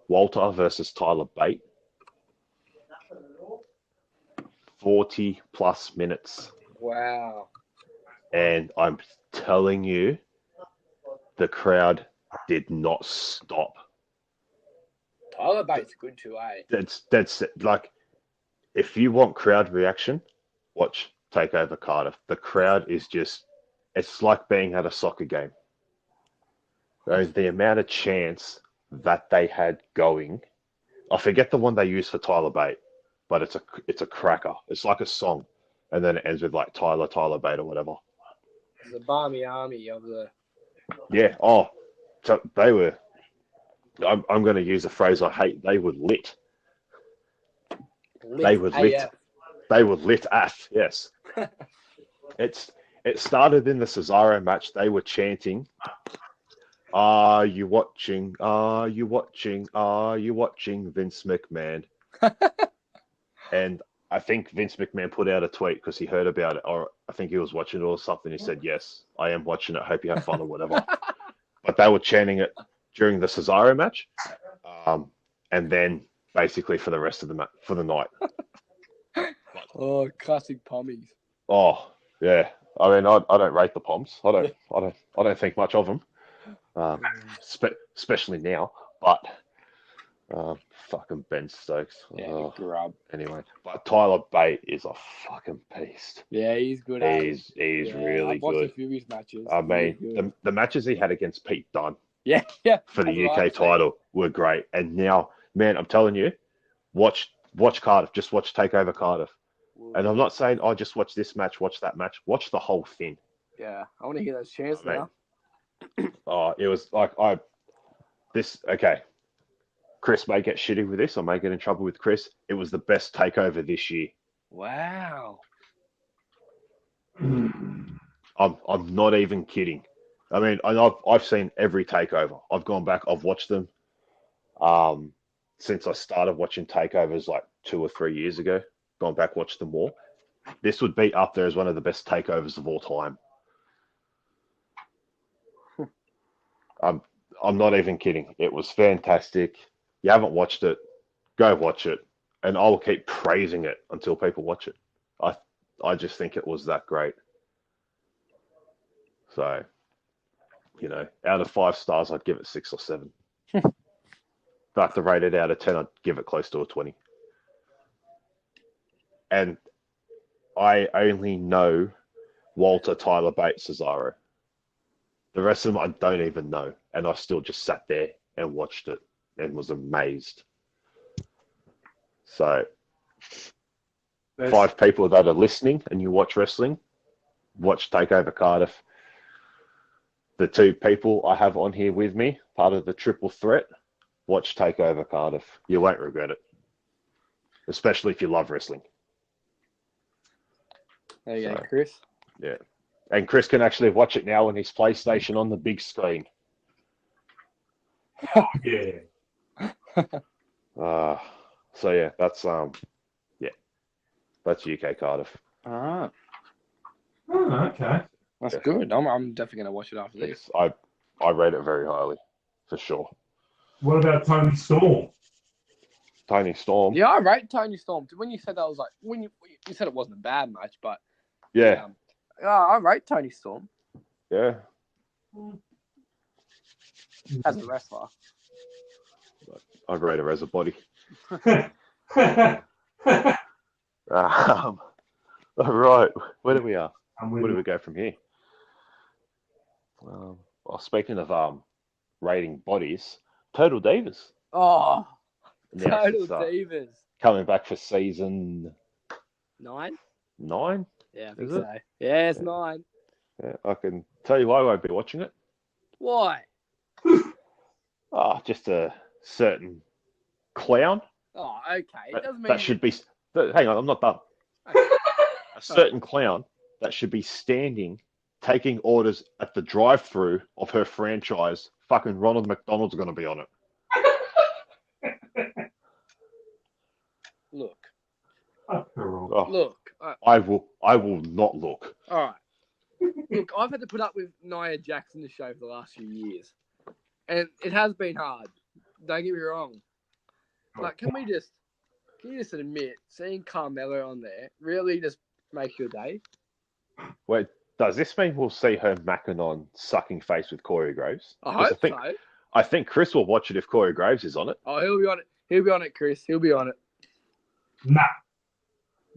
Walter versus Tyler Bate. 40 plus minutes. Wow. And I'm telling you, the crowd did not stop. Tyler Bates good too, eh? That's like, if you want crowd reaction, watch Takeover Cardiff. The crowd is just, it's like being at a soccer game. The amount of chants that they had going. I forget the one they used for Tyler Bate, but it's a cracker. It's like a song, and then it ends with like Tyler Bate or whatever. The Barmy Army of the. Yeah. Oh, so they were. I'm going to use a phrase I hate. They were lit. They were lit. AF. They were lit af. Yes. It started in the Cesaro match. They were chanting, "Are you watching? Are you watching? Are you watching Vince McMahon?" And I think Vince McMahon put out a tweet because he heard about it, or I think he was watching it or something. He said, "Yes, I am watching it. Hope you have fun," or whatever. But they were chanting it during the Cesaro match, and then basically for the rest of the for the night. Oh, classic pommies. Oh yeah, I mean I don't rate the Poms. I don't think much of them, especially now. But fucking Ben Stokes. Yeah, grub. Anyway, but Tyler Bate is a fucking beast. Yeah, he's good. He's really I've watched good. a few of his matches. I mean, the matches he had against Pete Dunne yeah. for the UK title were great. And now, man, I'm telling you, watch Cardiff. Just watch Takeover Cardiff. And I'm not saying, oh, just watch this match, watch that match. Watch the whole thing. Yeah, I want to hear those chants now. Oh, it was like okay. Chris may get shitty with this. I may get in trouble with Chris. It was the best takeover this year. Wow. I'm not even kidding. I mean, I've seen every takeover. I've gone back. I've watched them since I started watching takeovers like 2 or 3 years ago. Gone back, watched them all. This would be up there as one of the best takeovers of all time. I'm not even kidding. It was fantastic. You haven't watched it, go watch it, and I'll keep praising it until people watch it. I just think it was that great. So, out of 5 stars, I'd give it 6 or 7. If I have to rate it out of 10, I'd give it close to a 20. And I only know Walter, Tyler Bates, Cesaro. The rest of them I don't even know. And I still just sat there and watched it and was amazed. So, 5 people that are listening and you watch wrestling, watch Takeover Cardiff. The 2 people I have on here with me, part of the triple threat, watch Takeover Cardiff. You won't regret it. Especially if you love wrestling. There you go, Chris. Yeah. And Chris can actually watch it now on his PlayStation on the big screen. Yeah. So yeah, that's that's UK Cardiff. All right. Oh, okay. That's good. I'm definitely going to watch it after this. I rate it very highly, for sure. What about Tony Storm? Tony Storm. Yeah, I rate Tony Storm. When you said that, I was like, when you said it wasn't a bad match, but Yeah. I rate Tony Storm Yeah. as a wrestler. I rate her as a body. All right. Where do we are? Where do we go from here? Well, speaking of rating bodies, Total Divas. Oh, Announced Total Divas. Coming back for season 9? 9? Yeah, I think Is it? so. Yeah, it's 9. Yeah, I can tell you I won't be watching it. Why? Just a certain clown. Oh, okay. It doesn't mean That should be. Hang on, I'm not done. A certain clown that should be standing, taking orders at the drive-through of her franchise. Fucking Ronald McDonald's going to be on it. Look. Oh, Look. I will not look. All right. Look, I've had to put up with Nia Jax in the show for the last few years. And it has been hard. Don't get me wrong. Like, can you just admit seeing Carmelo on there really just makes your day? Wait, does this mean we'll see her macking on sucking face with Corey Graves? I 'Cause hope so. I think Chris will watch it if Corey Graves is on it. Oh, he'll be on it. He'll be on it, Chris. He'll be on it. Nah.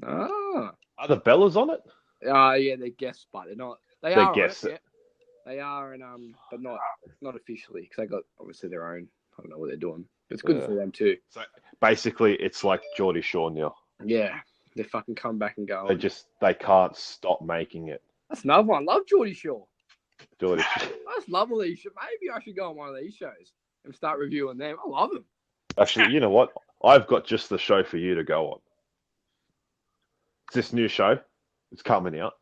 Ah. Are the Bellas on it? Yeah, they're guests, but they're not. They They're are guests. on it, yeah. They are, but not officially because they got obviously their own. I don't know what they're doing. It's good for them too. So basically, it's like Geordie Shaw now. Yeah, they fucking come back and go. They can't stop making it. That's another one. Love Geordie Shaw. Geordie. I just love all these shows. Maybe I should go on one of these shows and start reviewing them. I love them. Actually, you know what? I've got just the show for you to go on. It's this new show. It's coming out.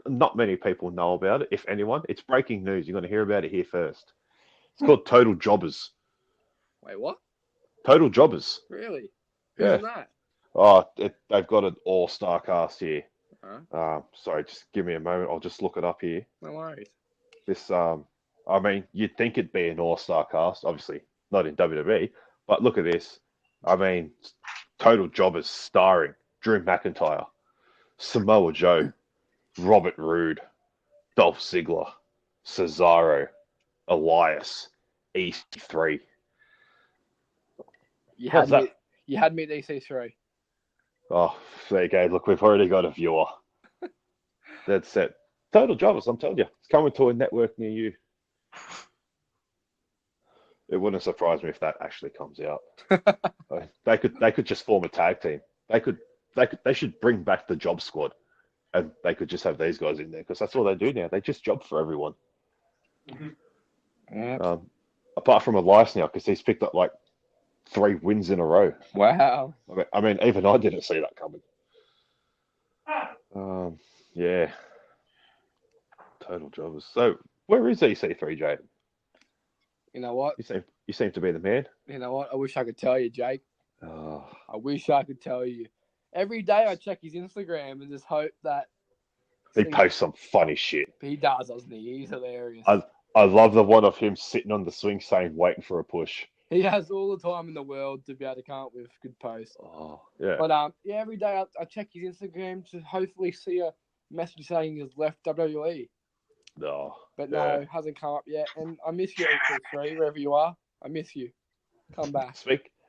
Not many people know about it, if anyone. It's breaking news. You're going to hear about it here first. It's called Total Jobbers. Wait, what? Total Jobbers. Really? Yeah. Who's that? Oh, they've got an all-star cast here. Huh? Sorry, just give me a moment. I'll just look it up here. No worries. This, I mean, you'd think it'd be an all-star cast, obviously not in WWE, but look at this. I mean, Total Jobbers starring Drew McIntyre, Samoa Joe, Robert Roode, Dolph Ziggler, Cesaro, Elias, EC3. You had me at EC3. Oh, there you go. Look, we've already got a viewer. That's it. Total Jobbers, I'm telling you. It's coming to a network near you. It wouldn't surprise me if that actually comes out. They could just form a tag team. They should bring back the Job Squad, and they could just have these guys in there because that's all they do now. They just job for everyone. Mm-hmm. Yep. Apart from Elias now, because he's picked up like 3 wins in a row. Wow. I mean, even I didn't see that coming. Yeah. Total Jobbers. So, where is EC3, Jaden? You know what? You seem to be the man. You know what? I wish I could tell you, Jake. Oh. I wish I could tell you. Every day I check his Instagram and just hope that he posts some funny shit. He does, doesn't he? He's hilarious. I love the one of him sitting on the swing saying, waiting for a push. He has all the time in the world to be able to come up with good posts. Oh, yeah. But yeah, every day I check his Instagram to hopefully see a message saying he's left WWE. No. But no, it hasn't come up yet. And I miss you, EC3, wherever you are. I miss you. Come back.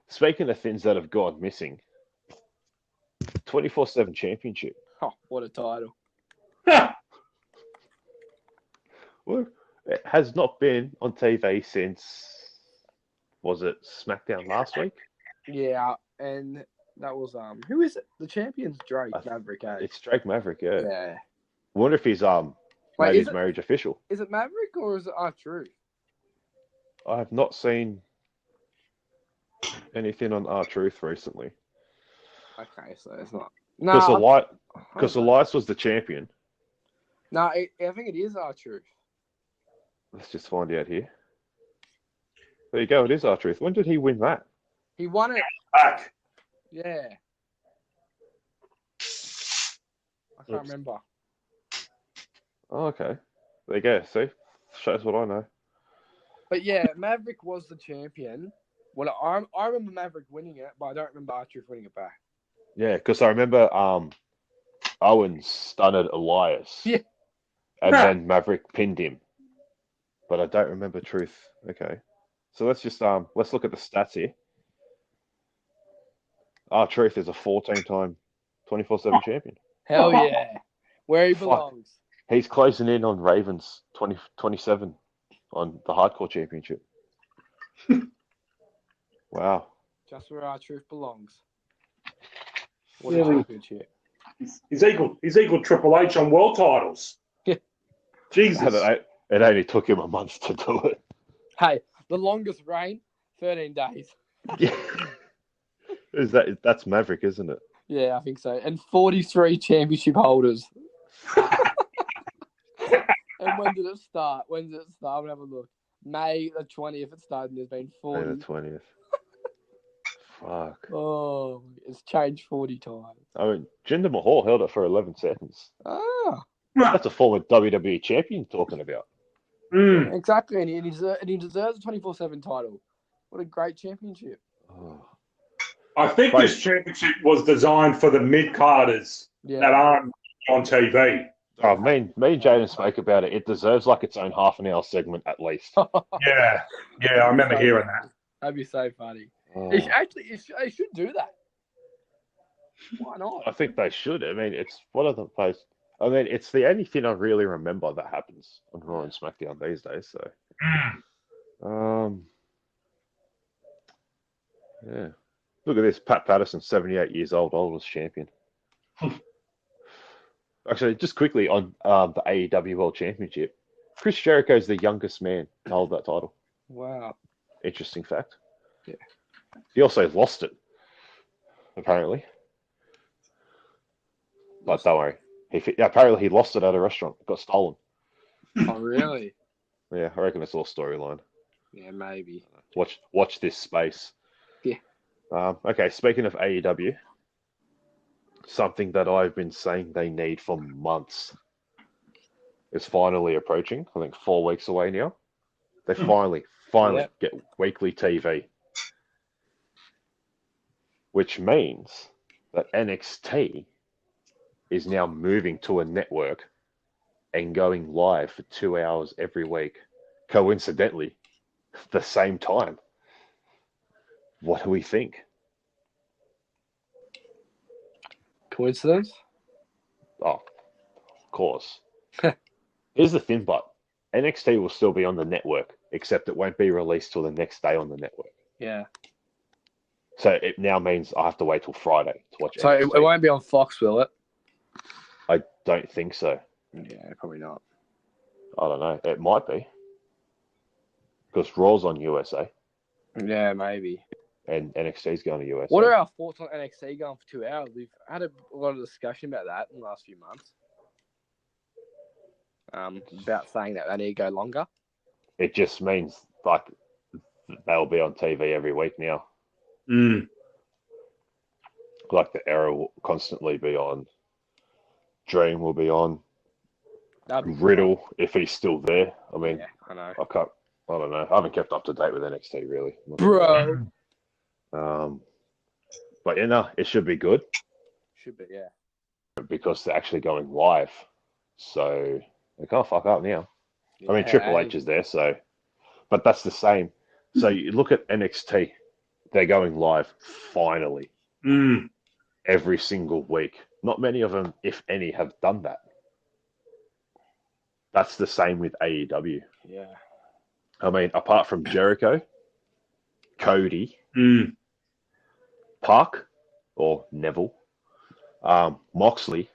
Speaking of things that have gone missing, 24/7 Championship. Oh, what a title. Well, it has not been on TV since, was it SmackDown last week? Yeah, and that was, who is it? The champion's Drake Maverick, eh? It's Drake Maverick, yeah. Yeah. I wonder if he's made his marriage official. Is it Maverick or is it R-Truth? I have not seen anything on R-Truth recently. Okay, so it's not. No, because Elias was the champion. No, I think it is R-Truth. Let's just find out here. There you go, it is R-Truth. When did he win that? He won it. Back. Yeah. I can't remember. Oh, okay. There you go. See? Shows what I know. But yeah, Maverick was the champion. Well, I remember Maverick winning it, but I don't remember R-Truth winning it back. Yeah, because I remember Owen stunned Elias. Yeah. And then Maverick pinned him. But I don't remember Truth. Okay. So let's just let's look at the stats here. R-Truth is a 14-time 24/7 champion. Hell yeah. Where he belongs. He's closing in on Ravens 27 on the Hardcore Championship. Wow. Just where R-Truth belongs. What a championship. He's equal Triple H on world titles. Yeah. Jesus. It only took him a month to do it. Hey, the longest reign, 13 days. Yeah. That's Maverick, isn't it? Yeah, I think so. And 43 championship holders. And when did it start? I'm going to have a look. May the 20th it started and there's been 40. May the 20th. Fuck. Oh, it's changed 40 times. I mean, Jinder Mahal held it for 11 seconds. Ah. That's a former WWE champion talking about. Mm. Exactly, and he deserves a 24/7 title. What a great championship. Oh. I think this championship was designed for the mid-carders that aren't on TV. Oh, me and Jaden spoke about it. It deserves like its own half-an-hour segment at least. Yeah, I remember hearing that. That'd be so funny. Oh. It should do that. Why not? I think they should. I mean, it's one of the most. I mean, it's the only thing I really remember that happens on Raw and SmackDown these days. So, yeah. Look at this, Pat Patterson, 78 years old, oldest champion. Actually, just quickly on the AEW World Championship, Chris Jericho is the youngest man to hold that title. Wow. Interesting fact. Yeah. He also lost it, apparently. But don't worry. Apparently he lost it at a restaurant. It got stolen. Oh, really? Yeah, I reckon it's all storyline. Yeah, maybe. Watch this space. Yeah. Okay, speaking of AEW, something that I've been saying they need for months is finally approaching. I think 4 weeks away now. They finally get weekly TV. Which means that NXT is now moving to a network and going live for 2 hours every week. Coincidentally, the same time. What do we think? Coincidence? Oh, of course. Here's the thing, but NXT will still be on the network, except it won't be released till the next day on the network. Yeah. So it now means I have to wait till Friday to watch So NXT. it won't be on Fox, will it? I don't think so. Yeah, probably not. I don't know. It might be. Because Raw's on USA Yeah, maybe. and NXT's going to USA. What are our thoughts on NXT going for 2 hours? We've had a lot of discussion about that in the last few months. About saying that they need to go longer. It just means like they'll be on TV every week now. Like the Era will constantly be on. Dream will be on. Riddle, if he's still there. I mean, yeah, I know. I don't know. I haven't kept up to date with NXT really. Bro. But it should be good. Should be, yeah. Because they're actually going live. So they can't fuck up now. Yeah, I mean, Triple H is there, so. But that's the same. So you look at NXT, they're going live finally. Every single week. Not many of them, if any, have done that. That's the same with AEW. Yeah. I mean, apart from Jericho, Cody, Park, or Neville, Moxley,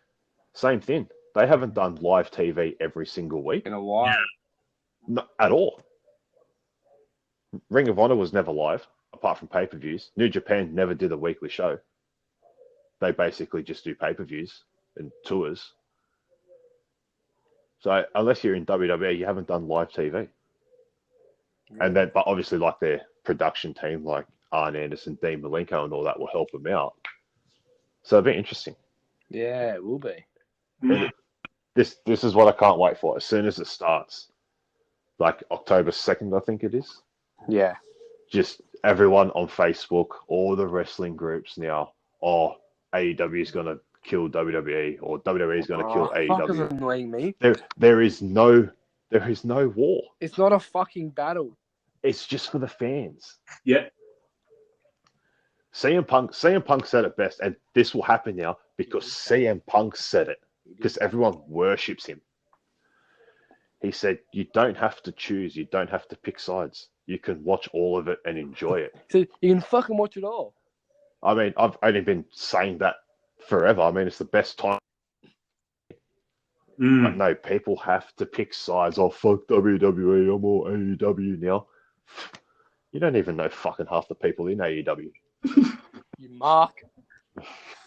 same thing. They haven't done live TV every single week. In a while. Not at all. Ring of Honor was never live, apart from pay-per-views. New Japan never did a weekly show. They basically just do pay-per-views and tours. So unless you're in WWE, you haven't done live TV. And then, but obviously, like their production team, like Arn Anderson, Dean Malenko, and all that will help them out. So it'll be interesting. Yeah, it will be. This is what I can't wait for. As soon as it starts, like October 2nd, I think it is. Yeah. Just everyone on Facebook, all the wrestling groups now. Oh, AEW is going to kill WWE, or WWE is going to kill AEW. Fuck is annoying me. There is no war. It's not a fucking battle. It's just for the fans. Yeah. CM Punk said it best, and this will happen now because CM Punk said it, because everyone worships him. He said, you don't have to choose, you don't have to pick sides. You can watch all of it and enjoy it. So you can fucking watch it all. I mean, I've only been saying that forever. I mean, it's the best time. But no, people have to pick sides. Oh, fuck WWE, I'm all AEW now. You don't even know fucking half the people in AEW. You mark.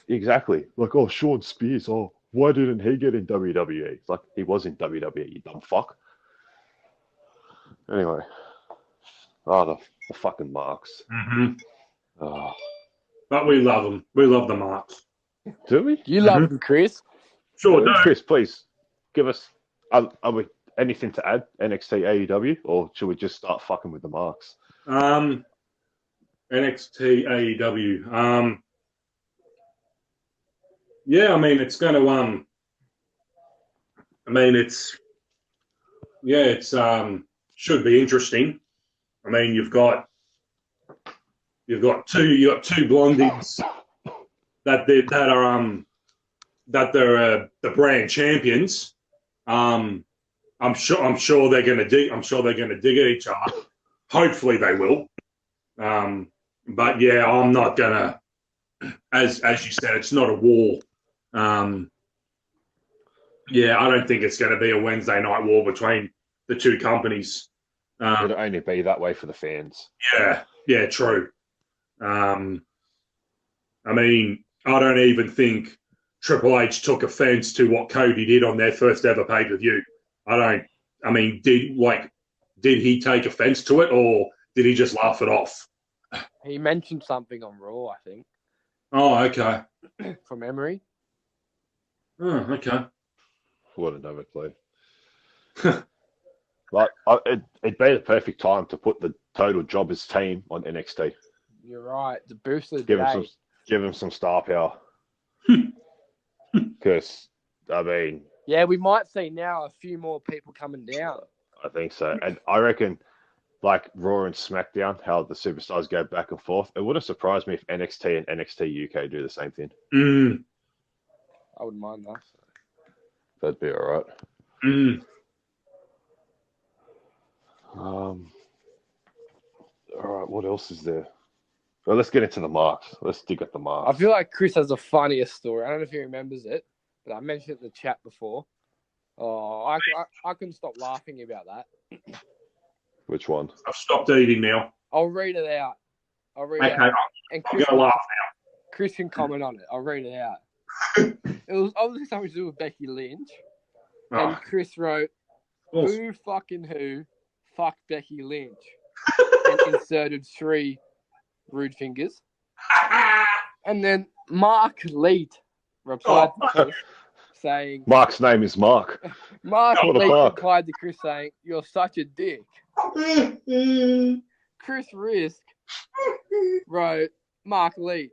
Exactly. Like, oh, Sean Spears, oh, why didn't he get in WWE? It's like, he was in WWE, you dumb fuck. Anyway. Oh, the fucking marks. Oh. But we love them. We love the marks. Do we? You love them, Chris. Sure do. Chris, please, give us, are we anything to add, NXT, AEW, or should we just start fucking with the marks? NXT AEW. Yeah, I mean, it's going to. I mean, it's should be interesting. I mean, you've got two blondies that they're the brand champions. I'm sure they're going to dig. I'm sure they're going to dig at each other. Hopefully, they will. But yeah, I'm not gonna. As you said, it's not a war. Yeah, I don't think it's going to be a Wednesday night war between the two companies. It'll only be that way for the fans. Yeah, true. I mean, I don't even think Triple H took offense to what Cody did on their first ever pay-per-view. I mean, did he take offense to it, or did he just laugh it off? He mentioned something on Raw, I think. Oh, okay. From memory. Oh, okay. Wouldn't have a clue. Like, it'd be the perfect time to put the total jobbers team on NXT. You're right. The booster Give him some star power. Because, I mean... Yeah, we might see now a few more people coming down. I think so. And I reckon, like Raw and SmackDown, how the superstars go back and forth, it wouldn't surprise me if NXT and NXT UK do the same thing. I wouldn't mind that. That'd be all right. All right, what else is there? Well, let's get into the marks. Let's dig at the marks. I feel like Chris has the funniest story. I don't know if he remembers it, but I mentioned it in the chat before. Oh, I couldn't stop laughing about that. Which one? I've stopped eating now. I'll read it out. Okay, And I'm going to laugh now. Chris can comment on it. I'll read it out. It was obviously something to do with Becky Lynch. And Chris wrote, who fucking who? Fuck Becky Lynch. And inserted 3 rude fingers. And then Mark Leet replied to Chris saying... Mark's name is Mark. Mark Leet replied to Chris saying, you're such a dick. Chris Risk wrote, Mark Leet,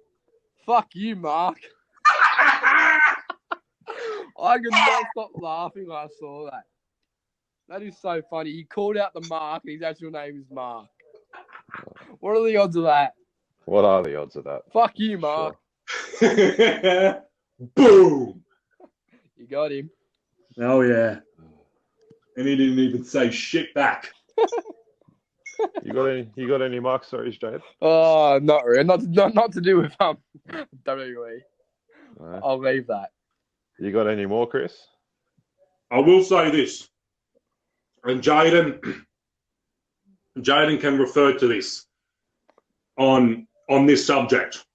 fuck you, Mark. I could not stop laughing when I saw that. That is so funny. He called out the Mark and his actual name is Mark. What are the odds of that? What are the odds of that? Fuck you, Mark. Sure. Boom! You got him. Oh, yeah. And he didn't even say shit back. You got any Mark stories, Jade? Oh, not really. Not to do with WWE. No. I'll leave that. You got any more, Chris? I will say this, and Jaden can refer to this on this subject.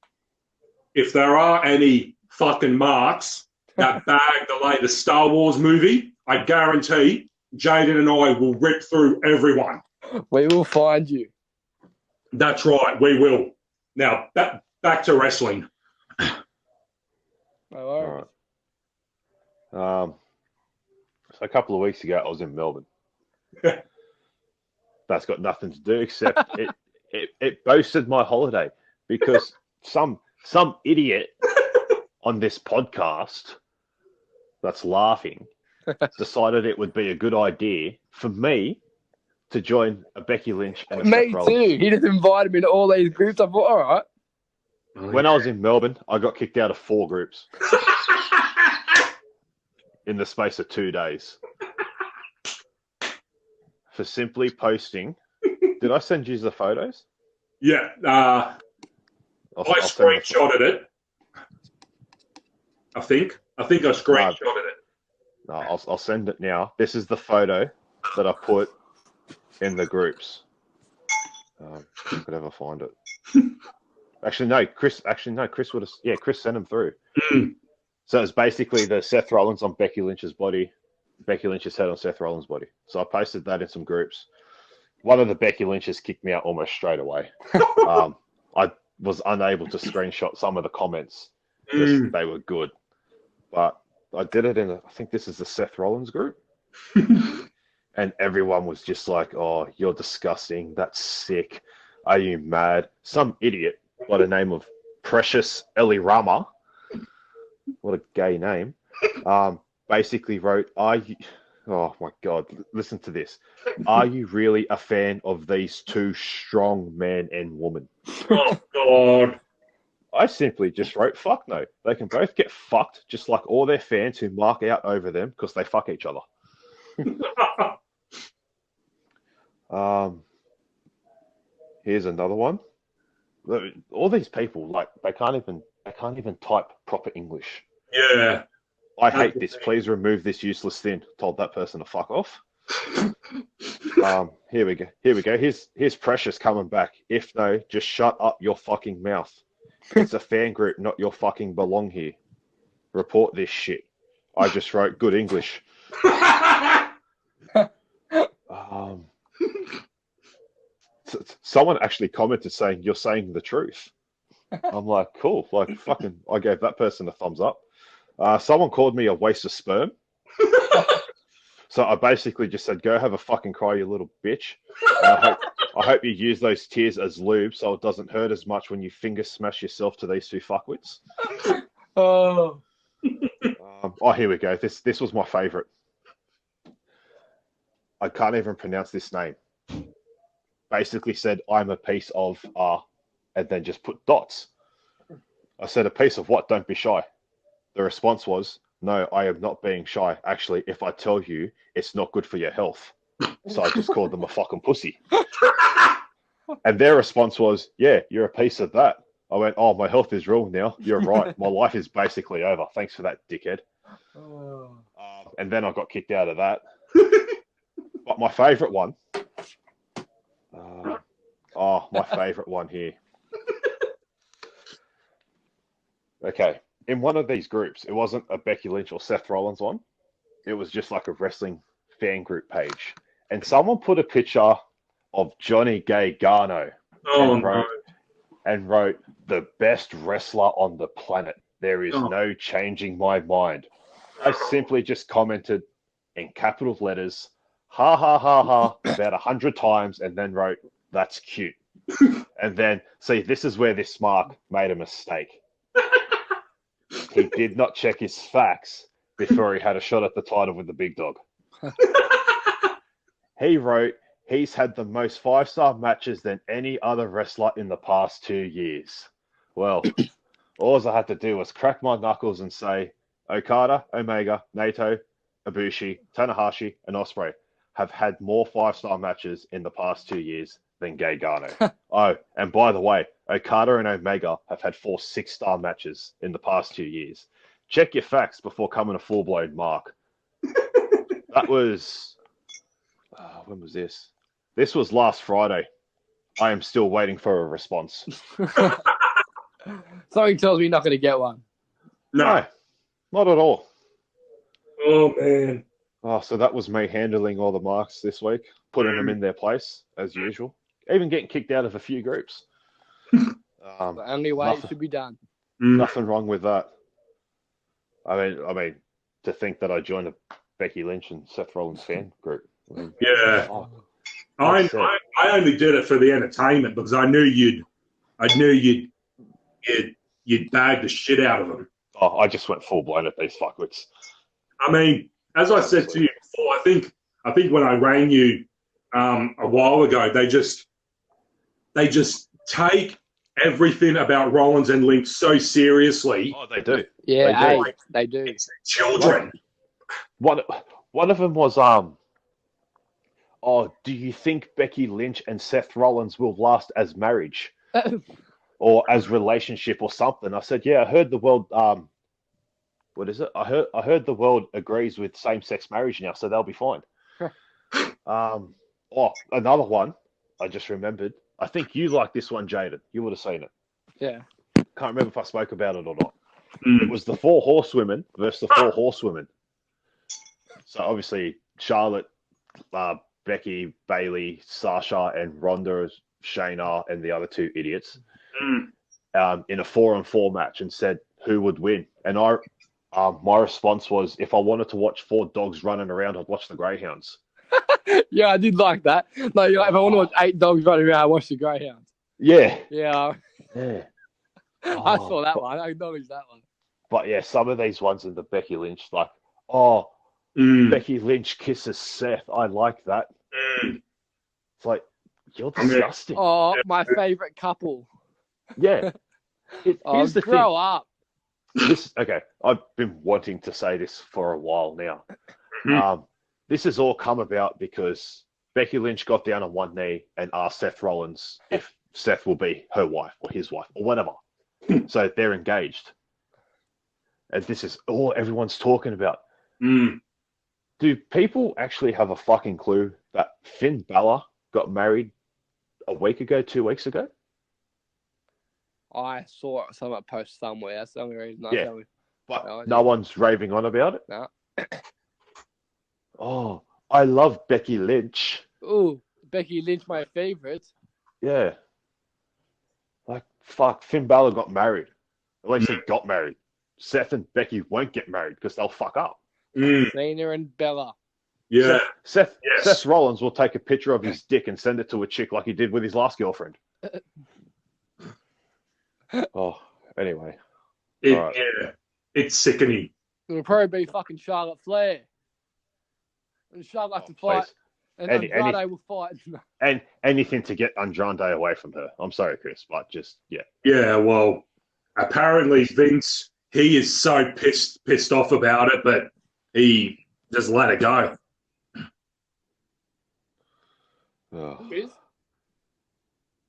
If there are any fucking marks that bag the latest Star Wars movie, I guarantee Jaden and I will rip through everyone. We will find you. That's right, we will. Now, back to wrestling. All right. So a couple of weeks ago, I was in Melbourne. That's got nothing to do except it boasted my holiday because some idiot on this podcast that's laughing decided it would be a good idea for me to join a Becky Lynch and a Me Seth Rollins. too. He just invited me to all these groups. I thought, all right. When I was in Melbourne, I got kicked out of 4 groups in the space of 2 days for simply posting. Did I send you the photos? Yeah. I screenshotted it. I think I screenshotted it. No, I'll send it now. This is the photo that I put in the groups. Could ever find it. Actually, no. Chris would have. Yeah, Chris sent them through. So it's basically the Seth Rollins on Becky Lynch's body, Becky Lynch's head on Seth Rollins' body. So I posted that in some groups. One of the Becky Lynches kicked me out almost straight away. I was unable to screenshot some of the comments. Just, they were good. But I did it I think this is the Seth Rollins group. And everyone was just like, oh, you're disgusting. That's sick. Are you mad? Some idiot by the name of Precious Elirama, what a gay name, basically wrote, oh my God, listen to this. Are you really a fan of these two strong man and woman? Oh, God. I simply just wrote, fuck no. They can both get fucked, just like all their fans who mark out over them because they fuck each other. Here's another one. All these people, like, they can't even type proper English. Yeah. I hate this. Please remove this useless thing. Told that person to fuck off. Here we go. Here's Precious coming back. If no, just shut up your fucking mouth. It's a fan group, not your fucking belong here. Report this shit. I just wrote good English. Someone actually commented saying, you're saying the truth. I'm like, cool. Like, fucking, I gave that person a thumbs up. Someone called me a waste of sperm. So I basically just said, go have a fucking cry, you little bitch. And I hope you use those tears as lube so it doesn't hurt as much when you finger smash yourself to these two fuckwits. Oh. Here we go. This was my favorite. I can't even pronounce this name. Basically said, I'm a piece of, and then just put dots. I said, a piece of what? Don't be shy. The response was, no, I am not being shy. Actually, if I tell you, it's not good for your health. So I just called them a fucking pussy. And their response was, yeah, you're a piece of that. I went, oh, my health is ruined now. You're right. My life is basically over. Thanks for that, dickhead. And then I got kicked out of that. But my favourite one. My favourite one here. Okay. In one of these groups, it wasn't a Becky Lynch or Seth Rollins one. It was just like a wrestling fan group page. And someone put a picture of Johnny Gargano and wrote, the best wrestler on the planet. There is no changing my mind. I simply just commented in capital letters, ha, ha, ha, ha, about 100 times, and then wrote, that's cute. And then, see, this is where this Mark made a mistake. He did not check his facts before he had a shot at the title with the big dog. He wrote, he's had the most 5-star matches than any other wrestler in the past 2 years. Well, all I had to do was crack my knuckles and say, Okada, Omega, Naito, Ibushi, Tanahashi, and Ospreay have had more 5-star matches in the past 2 years than Gargano. Oh, and by the way, Okada and Omega have had 4 6-star matches in the past 2 years. Check your facts before coming a full-blown mark. That was... when was this? This was last Friday. I am still waiting for a response. Something tells me you're not going to get one. No, not at all. Oh, man. So that was me handling all the marks this week, putting them in their place, as usual. Even getting kicked out of a few groups. The only way it should be done. Nothing wrong with that. I mean, to think that I joined a Becky Lynch and Seth Rollins fan group. Yeah. I only did it for the entertainment because I knew you'd bag the shit out of them. Oh, I just went full blown at these fuckwits. I mean, as I said to you before, I think when I rang you a while ago, they just take everything about Rollins and Lynch so seriously. Oh, they do. Yeah, they do. It's children. One of them was do you think Becky Lynch and Seth Rollins will last as marriage or as relationship or something? I said, yeah, I heard the world. What is it? I heard the world agrees with same-sex marriage now, so they'll be fine. Another one. I just remembered. I think you like this one, Jaden. You would have seen it. Yeah. Can't remember if I spoke about it or not. It was the 4 horsewomen versus the 4 horsewomen. So obviously Charlotte, Becky, Bailey, Sasha, and Ronda, Shayna, and the other 2 idiots in a 4-on-4 match, and said who would win. And my response was, if I wanted to watch 4 dogs running around, I'd watch the Greyhounds. Yeah, I did like that. No, you're like, if I want to watch 8 dogs running around, I watch the Greyhounds. Yeah. Yeah, Yeah. I saw that but, one. I acknowledge that one. But yeah, some of these ones in the Becky Lynch, like, oh, Becky Lynch kisses Seth. I like that. It's like, you're disgusting. Oh, my favourite couple. Yeah. Here's the thing. Grow up. Okay, I've been wanting to say this for a while now. This has all come about because Becky Lynch got down on one knee and asked Seth Rollins if Seth will be her wife or his wife or whatever. So they're engaged. And this is all everyone's talking about. Do people actually have a fucking clue that Finn Balor got married a week ago, 2 weeks ago? I saw some post somewhere. That's the only reason I Yeah, tell you. but no one's raving on about it. No. Oh, I love Becky Lynch. Ooh, Becky Lynch, my favourite. Yeah. Like, fuck, Finn Balor got married. At least he got married. Seth and Becky won't get married because they'll fuck up. Cena and Bella. Yeah. Seth Rollins will take a picture of his dick and send it to a chick like he did with his last girlfriend. Oh, anyway. Yeah. It's sickening. It'll probably be fucking Charlotte Flair. And Charlotte have to fight. Please. And Andrade will fight. And anything to get Andrade away from her. I'm sorry, Chris, but just, yeah. Yeah, well, apparently Vince, he is so pissed off about it, but he just let it go. Who's?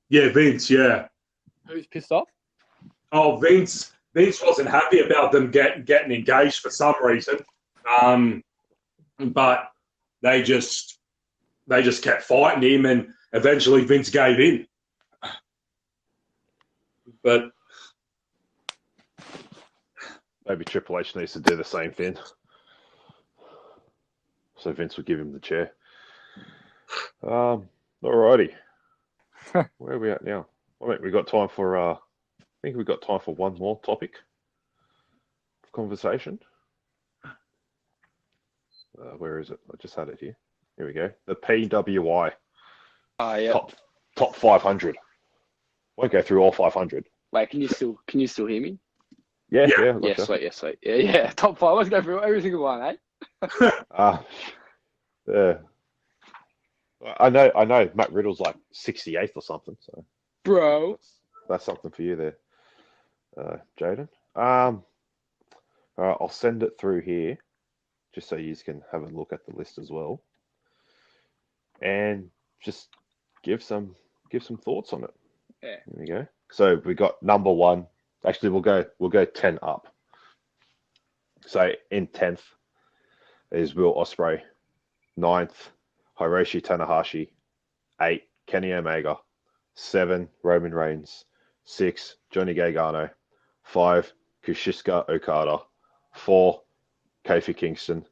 Yeah, Vince, yeah. Who's pissed off? Oh, Vince wasn't happy about them getting engaged for some reason. But they just kept fighting him, and eventually Vince gave in. But maybe Triple H needs to do the same thing. So Vince would give him the chair. Alrighty. Where are we at now? I think we got time for I think we've got time for one more topic of conversation. Where is it? I just had it here. Here we go. The PWI. Yeah. Top 500. Won't go through all 500. Wait, can you still hear me? Yeah. Yeah, sweet. Yeah. Top 5. Let's go through every single one, eh? Yeah. I know Matt Riddle's like 68th or something, so bro. That's something for you there, Jaden. All right, I'll send it through here just so you can have a look at the list as well. And just give some thoughts on it. Yeah. There we go. So we got number 1. Actually, we'll go 10 up. So in 10th is Will Ospreay. 9th, Hiroshi Tanahashi. 8, Kenny Omega. 7, Roman Reigns. 6, Johnny Gargano. 5, Kushika Okada. 4, Kofi Kingston.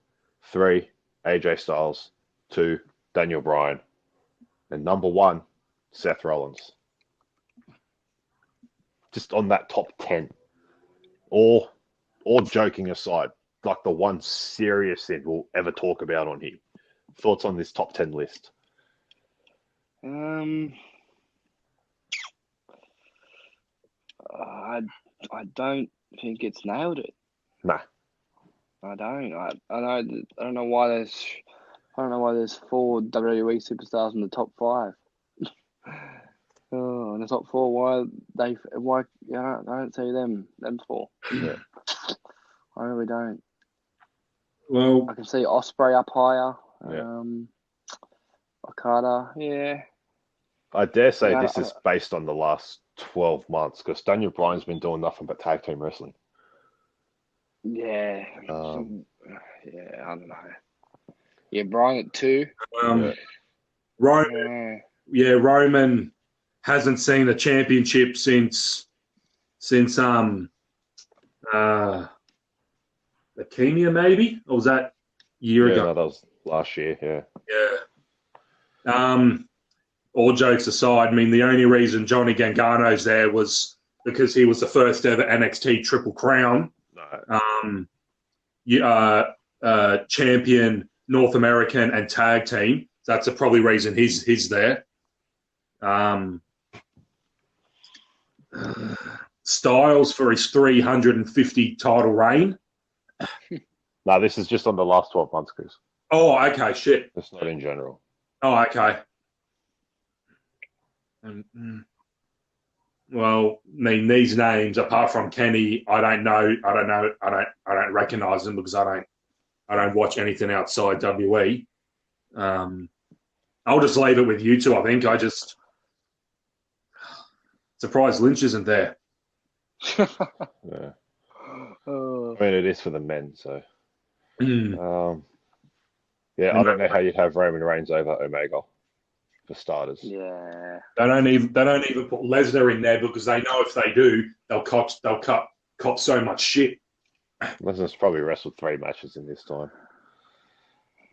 3, AJ Styles. 2, Daniel Bryan. And number 1, Seth Rollins. Just on that top 10. Or joking aside, like the one serious thing we'll ever talk about on here. Thoughts on this top 10 list? I don't think it's nailed it. Nah. I don't. I don't know why there's 4 WWE superstars in the top 5. In the top 4, I don't see them 4. Yeah. I really don't. well, I can see Ospreay up higher. Yeah. Okada, yeah. I dare say this is based on the last 12 months because Daniel Bryan's been doing nothing but tag team wrestling. Yeah. I don't know. Yeah, Bryan at 2. Roman hasn't seen a championship since leukemia, maybe? Or was that a year ago? No, that was last year, yeah. Yeah. All jokes aside, I mean, the only reason Johnny Gargano's there was because he was the first ever NXT Triple Crown champion, North American, and tag team. That's the probably reason he's there. Styles for his 350 title reign. No, this is just on the last 12 months, Chris. Oh, okay, shit. It's not in general. Oh, okay. Well, I mean, these names, apart from Kenny, I don't know. I don't recognize them because I don't watch anything outside WE. I'll just leave it with you two. I think I just surprised Lynch isn't there. Yeah. I mean, it is for the men, so. Yeah, I don't know how you'd have Roman Reigns over Omega for starters. Yeah. They don't even put Lesnar in there because they know if they do, they'll cop so much shit. Lesnar's probably wrestled 3 matches in this time.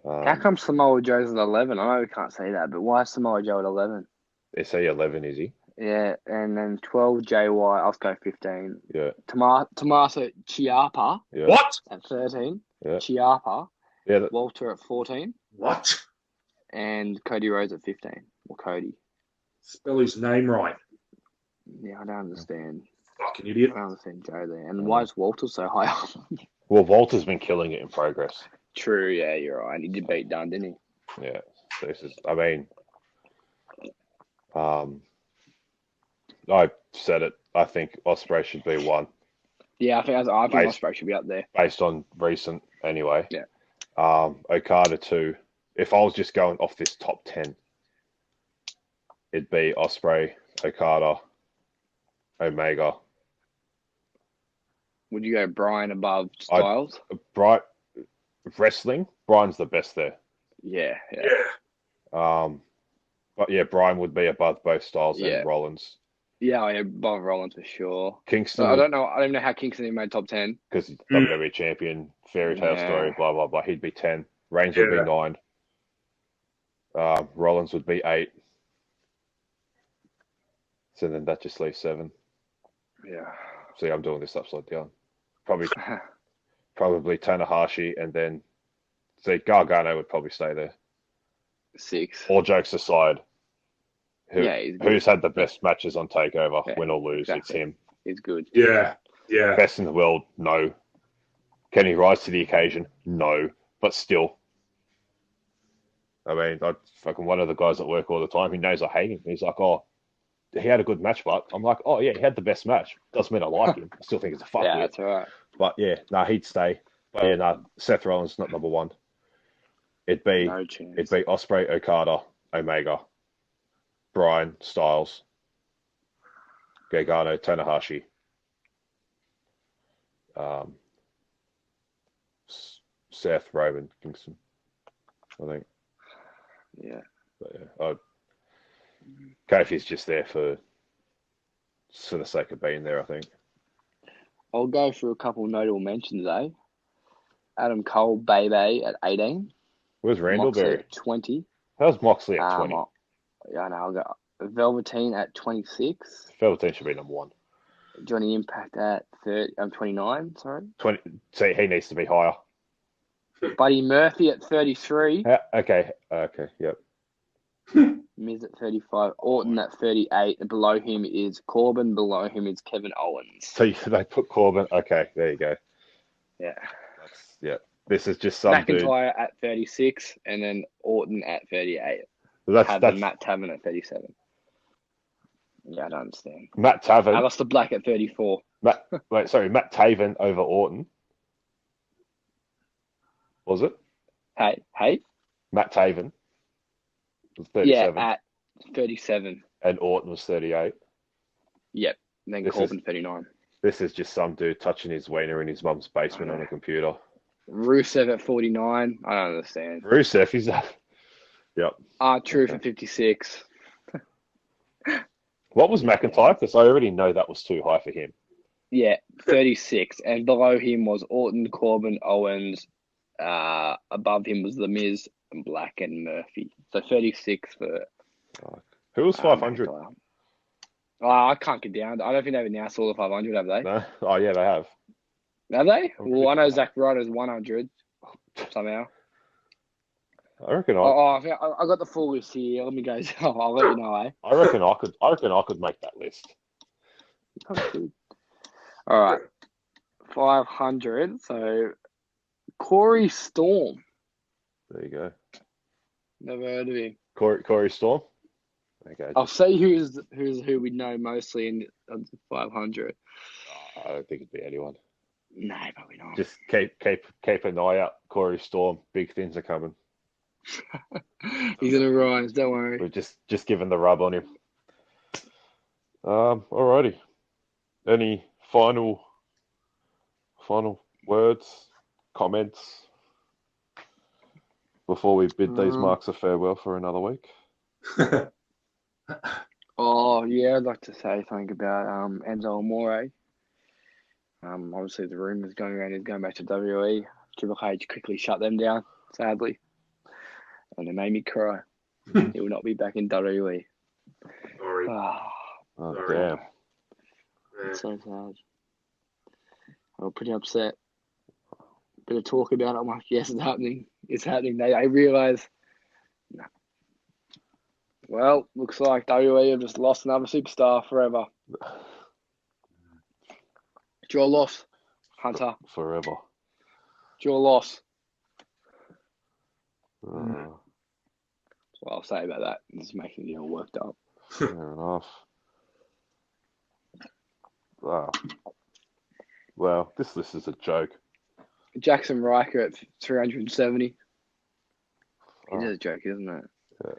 How come Samoa Joe's at 11? I know we can't say that, but why is Samoa Joe at 11? Is he 11, is he? Yeah, and then 12 JY. I'll go 15. Yeah. Tommaso Ciampa Yeah. What? at 13. Yeah. Ciampa. Yeah. Walter at 14. What? And Cody Rhodes at 15. Or Cody. Spell his name right. Yeah, I don't understand. Fucking idiot. I don't understand Joe there. And why is Walter so high up? Well, Walter's been killing it in Progress. True, yeah, you're right. He did beat Dunn, didn't he? Yeah. So this is, I mean, I said it. I think Ospreay should be 1. Yeah, I think Ospreay should be up there. Based on recent, anyway. Yeah. Okada 2. If I was just going off this top 10, it'd be Ospreay, Okada, Omega. Would you go Bryan above Styles? Wrestling, Bryan's the best there. Yeah. But yeah, Bryan would be above both Styles and Rollins. Yeah, above Rollins for sure. Kingston. I don't know how Kingston even made top 10. Because he's WWE champion, fairy tale story, blah blah blah. He'd be 10. Reigns would be 9. Rollins would be 8. So then that just leaves 7. Yeah. See, I'm doing this upside down. Probably Tanahashi, and then Gargano would probably stay there. 6. All jokes aside, who's had the best matches on Takeover, win or lose? Exactly. It's him. He's good. Yeah. Best in the world? No. Can he rise to the occasion? No. But still. I mean, fucking one of the guys at work all the time, he knows I hate him. He's like, oh, he had a good match, but I'm like, oh yeah, he had the best match. Doesn't mean I like him. I still think it's a fuck. Yeah, that's all right. But yeah, he'd stay. But yeah, Seth Rollins not number 1. It'd be Ospreay, Okada, Omega, Bryan, Styles, Gargano, Tanahashi, Seth, Roman, Kingston, I think. Yeah. But yeah, Kofi's just there for the sake of being there, I think. I'll go through a couple notable mentions, eh? Adam Cole, Baby at 18. Where's Moxley Randallberry? at 20. How's Moxley at 20? Yeah, I know. I'll go Velveteen at 26. Velveteen should be number 1. Johnny Impact at 29, sorry. 20. See, he needs to be higher. Buddy Murphy at 33. Okay, yep. Miz at 35. Orton at 38. And below him is Corbin. Below him is Kevin Owens. So they put Corbin. Okay, there you go. Yeah. This is just some McIntyre dude. at 36, and then Orton at 38. That's Matt Taven at 37. Yeah, I don't understand. Matt Taven. Aleister Black at 34. Matt Taven over Orton. Was it? Hey. Matt Taven was 37. Yeah, at 37. And Orton was 38. Yep. And then Corbin 39. This is just some dude touching his wiener in his mum's basement on a computer. Rusev at 49. I don't understand. Rusev, he's yep. R-Truth at 56. What was McIntyre? Because I already know that was too high for him. Yeah, 36. And below him was Orton, Corbin, Owens. Above him was The Miz, and Black, and Murphy. So 36 for... Who was 500? I can't get down. I don't think they've announced all the 500, have they? No? Oh, yeah, they have. Have they? Well, I know Zack Ryder's 100 somehow. I reckon I got the full list here. Let me go. I'll let you know, eh? I reckon I could make that list. That's good. All right. 500. So, Corey Storm. There you go. Never heard of him. Corey Storm. Okay. I'll say who we know mostly in under 500. I don't think it'd be anyone. No, probably not. Just keep an eye out. Corey Storm. Big things are coming. He's gonna rise. Don't worry. We're just giving the rub on him. Alrighty. Any final words, comments before we bid these marks a farewell for another week? Oh yeah, I'd like to say something about Enzo Amore. Obviously the rumours going around he's going back to WE. Triple H quickly shut them down, sadly, and it made me cry. He will not be back in WE. Sorry. Oh Sorry. damn! It's so sad. I was pretty upset. Bit of talk about it. I'm like, yes, it's happening. It's happening. They realise. No. Well, looks like WE have just lost another superstar forever. Draw loss, Hunter. Forever. Draw loss. Uh, That's what I'll say about that. It's making you all worked up. fair enough. Wow. Well, this list is a joke. Jackson Riker at 370. Oh. It is a joke, isn't it? Yeah.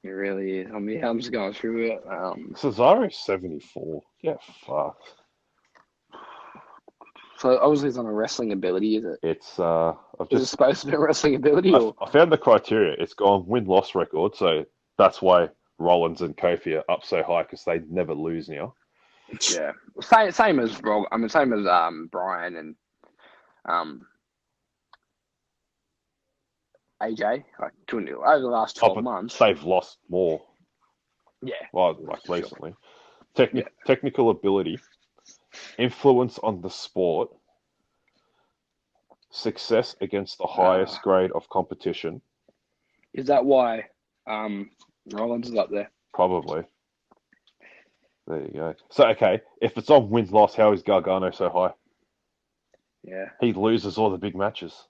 It really is. I mean, I'm just going through it. Cesaro's 74. Yeah, fuck. So obviously it's not a wrestling ability, is it? It's I've Is it just supposed to be a wrestling ability? Or? I found the criteria. It's gone win-loss record, so that's why Rollins and Kofi are up so high because they never lose now. Yeah, same as Rob. I mean, same as Brian and AJ. Like over the last 12 months, They've lost more. Yeah. Well, like Sure. recently. Technical ability, influence on the sport, success against the highest grade of competition. Is that why Rollins is up there? Probably. There you go. So, okay, if it's on win-loss, how is Gargano so high? Yeah. He loses all the big matches.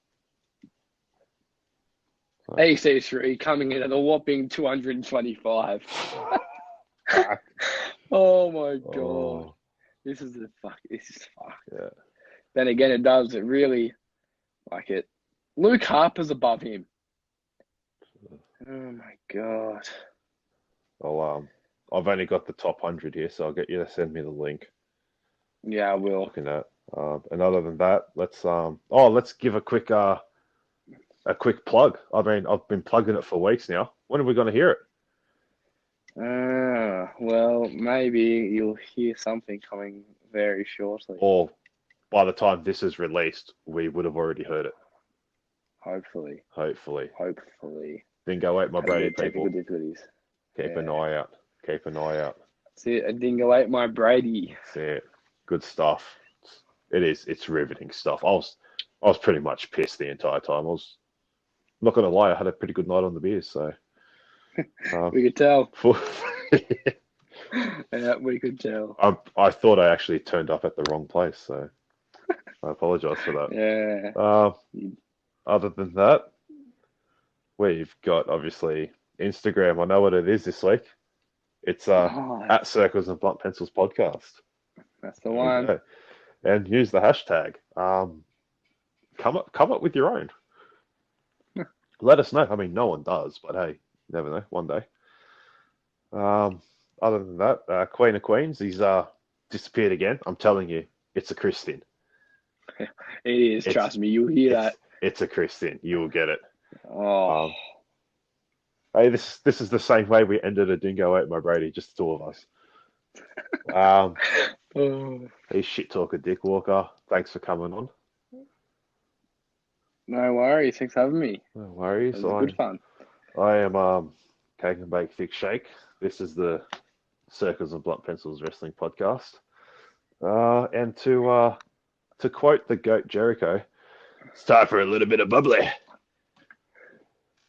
EC3 coming in at a whopping 225. Oh my god. Oh, This is fuck. yeah. Then again, it does. It really like it. Luke Harper's above him. Oh my god. Well, I've only got the top 100 here, so I'll get you to send me the link. Yeah, I will. Looking at. And other than that, let's give a quick plug. I mean, I've been plugging it for weeks now. When are we going to hear it? Well, maybe you'll hear something coming very shortly. Or by the time this is released, we would have already heard it. Hopefully. Dingo 8, my Brady people. Technical difficulties. Keep an eye out. See, a Dingo 8, my Brady. See it. Good stuff. It's riveting stuff. I was pretty much pissed the entire time. I'm not gonna lie, I had a pretty good night on the beers, so We could tell. Yeah, we could tell. I thought I actually turned up at the wrong place, so I apologize for that. Yeah. Other than that, we've got obviously Instagram. I know what it is this week. It's at Circles and Blunt Pencils podcast. That's the one. Okay. And use the hashtag. Come up with your own. Let us know. I mean, no one does, but hey, you never know. One day. Other than that, Queen of Queens, he's disappeared again. I'm telling you, it's a Christian. It is. Trust me, you'll hear that. It's a Christian. You will get it. Oh. Hey, this is the same way we ended a Dingo 8, my Brady, just the two of us. Hey, shit talker, Dick Walker. Thanks for coming on. No worries. Thanks for having me. No worries. It was good fun. I am Cake and Bake Thick Shake. This is the Circles and Blunt Pencils Wrestling Podcast. And to quote the GOAT Jericho, it's time for a little bit of bubbly.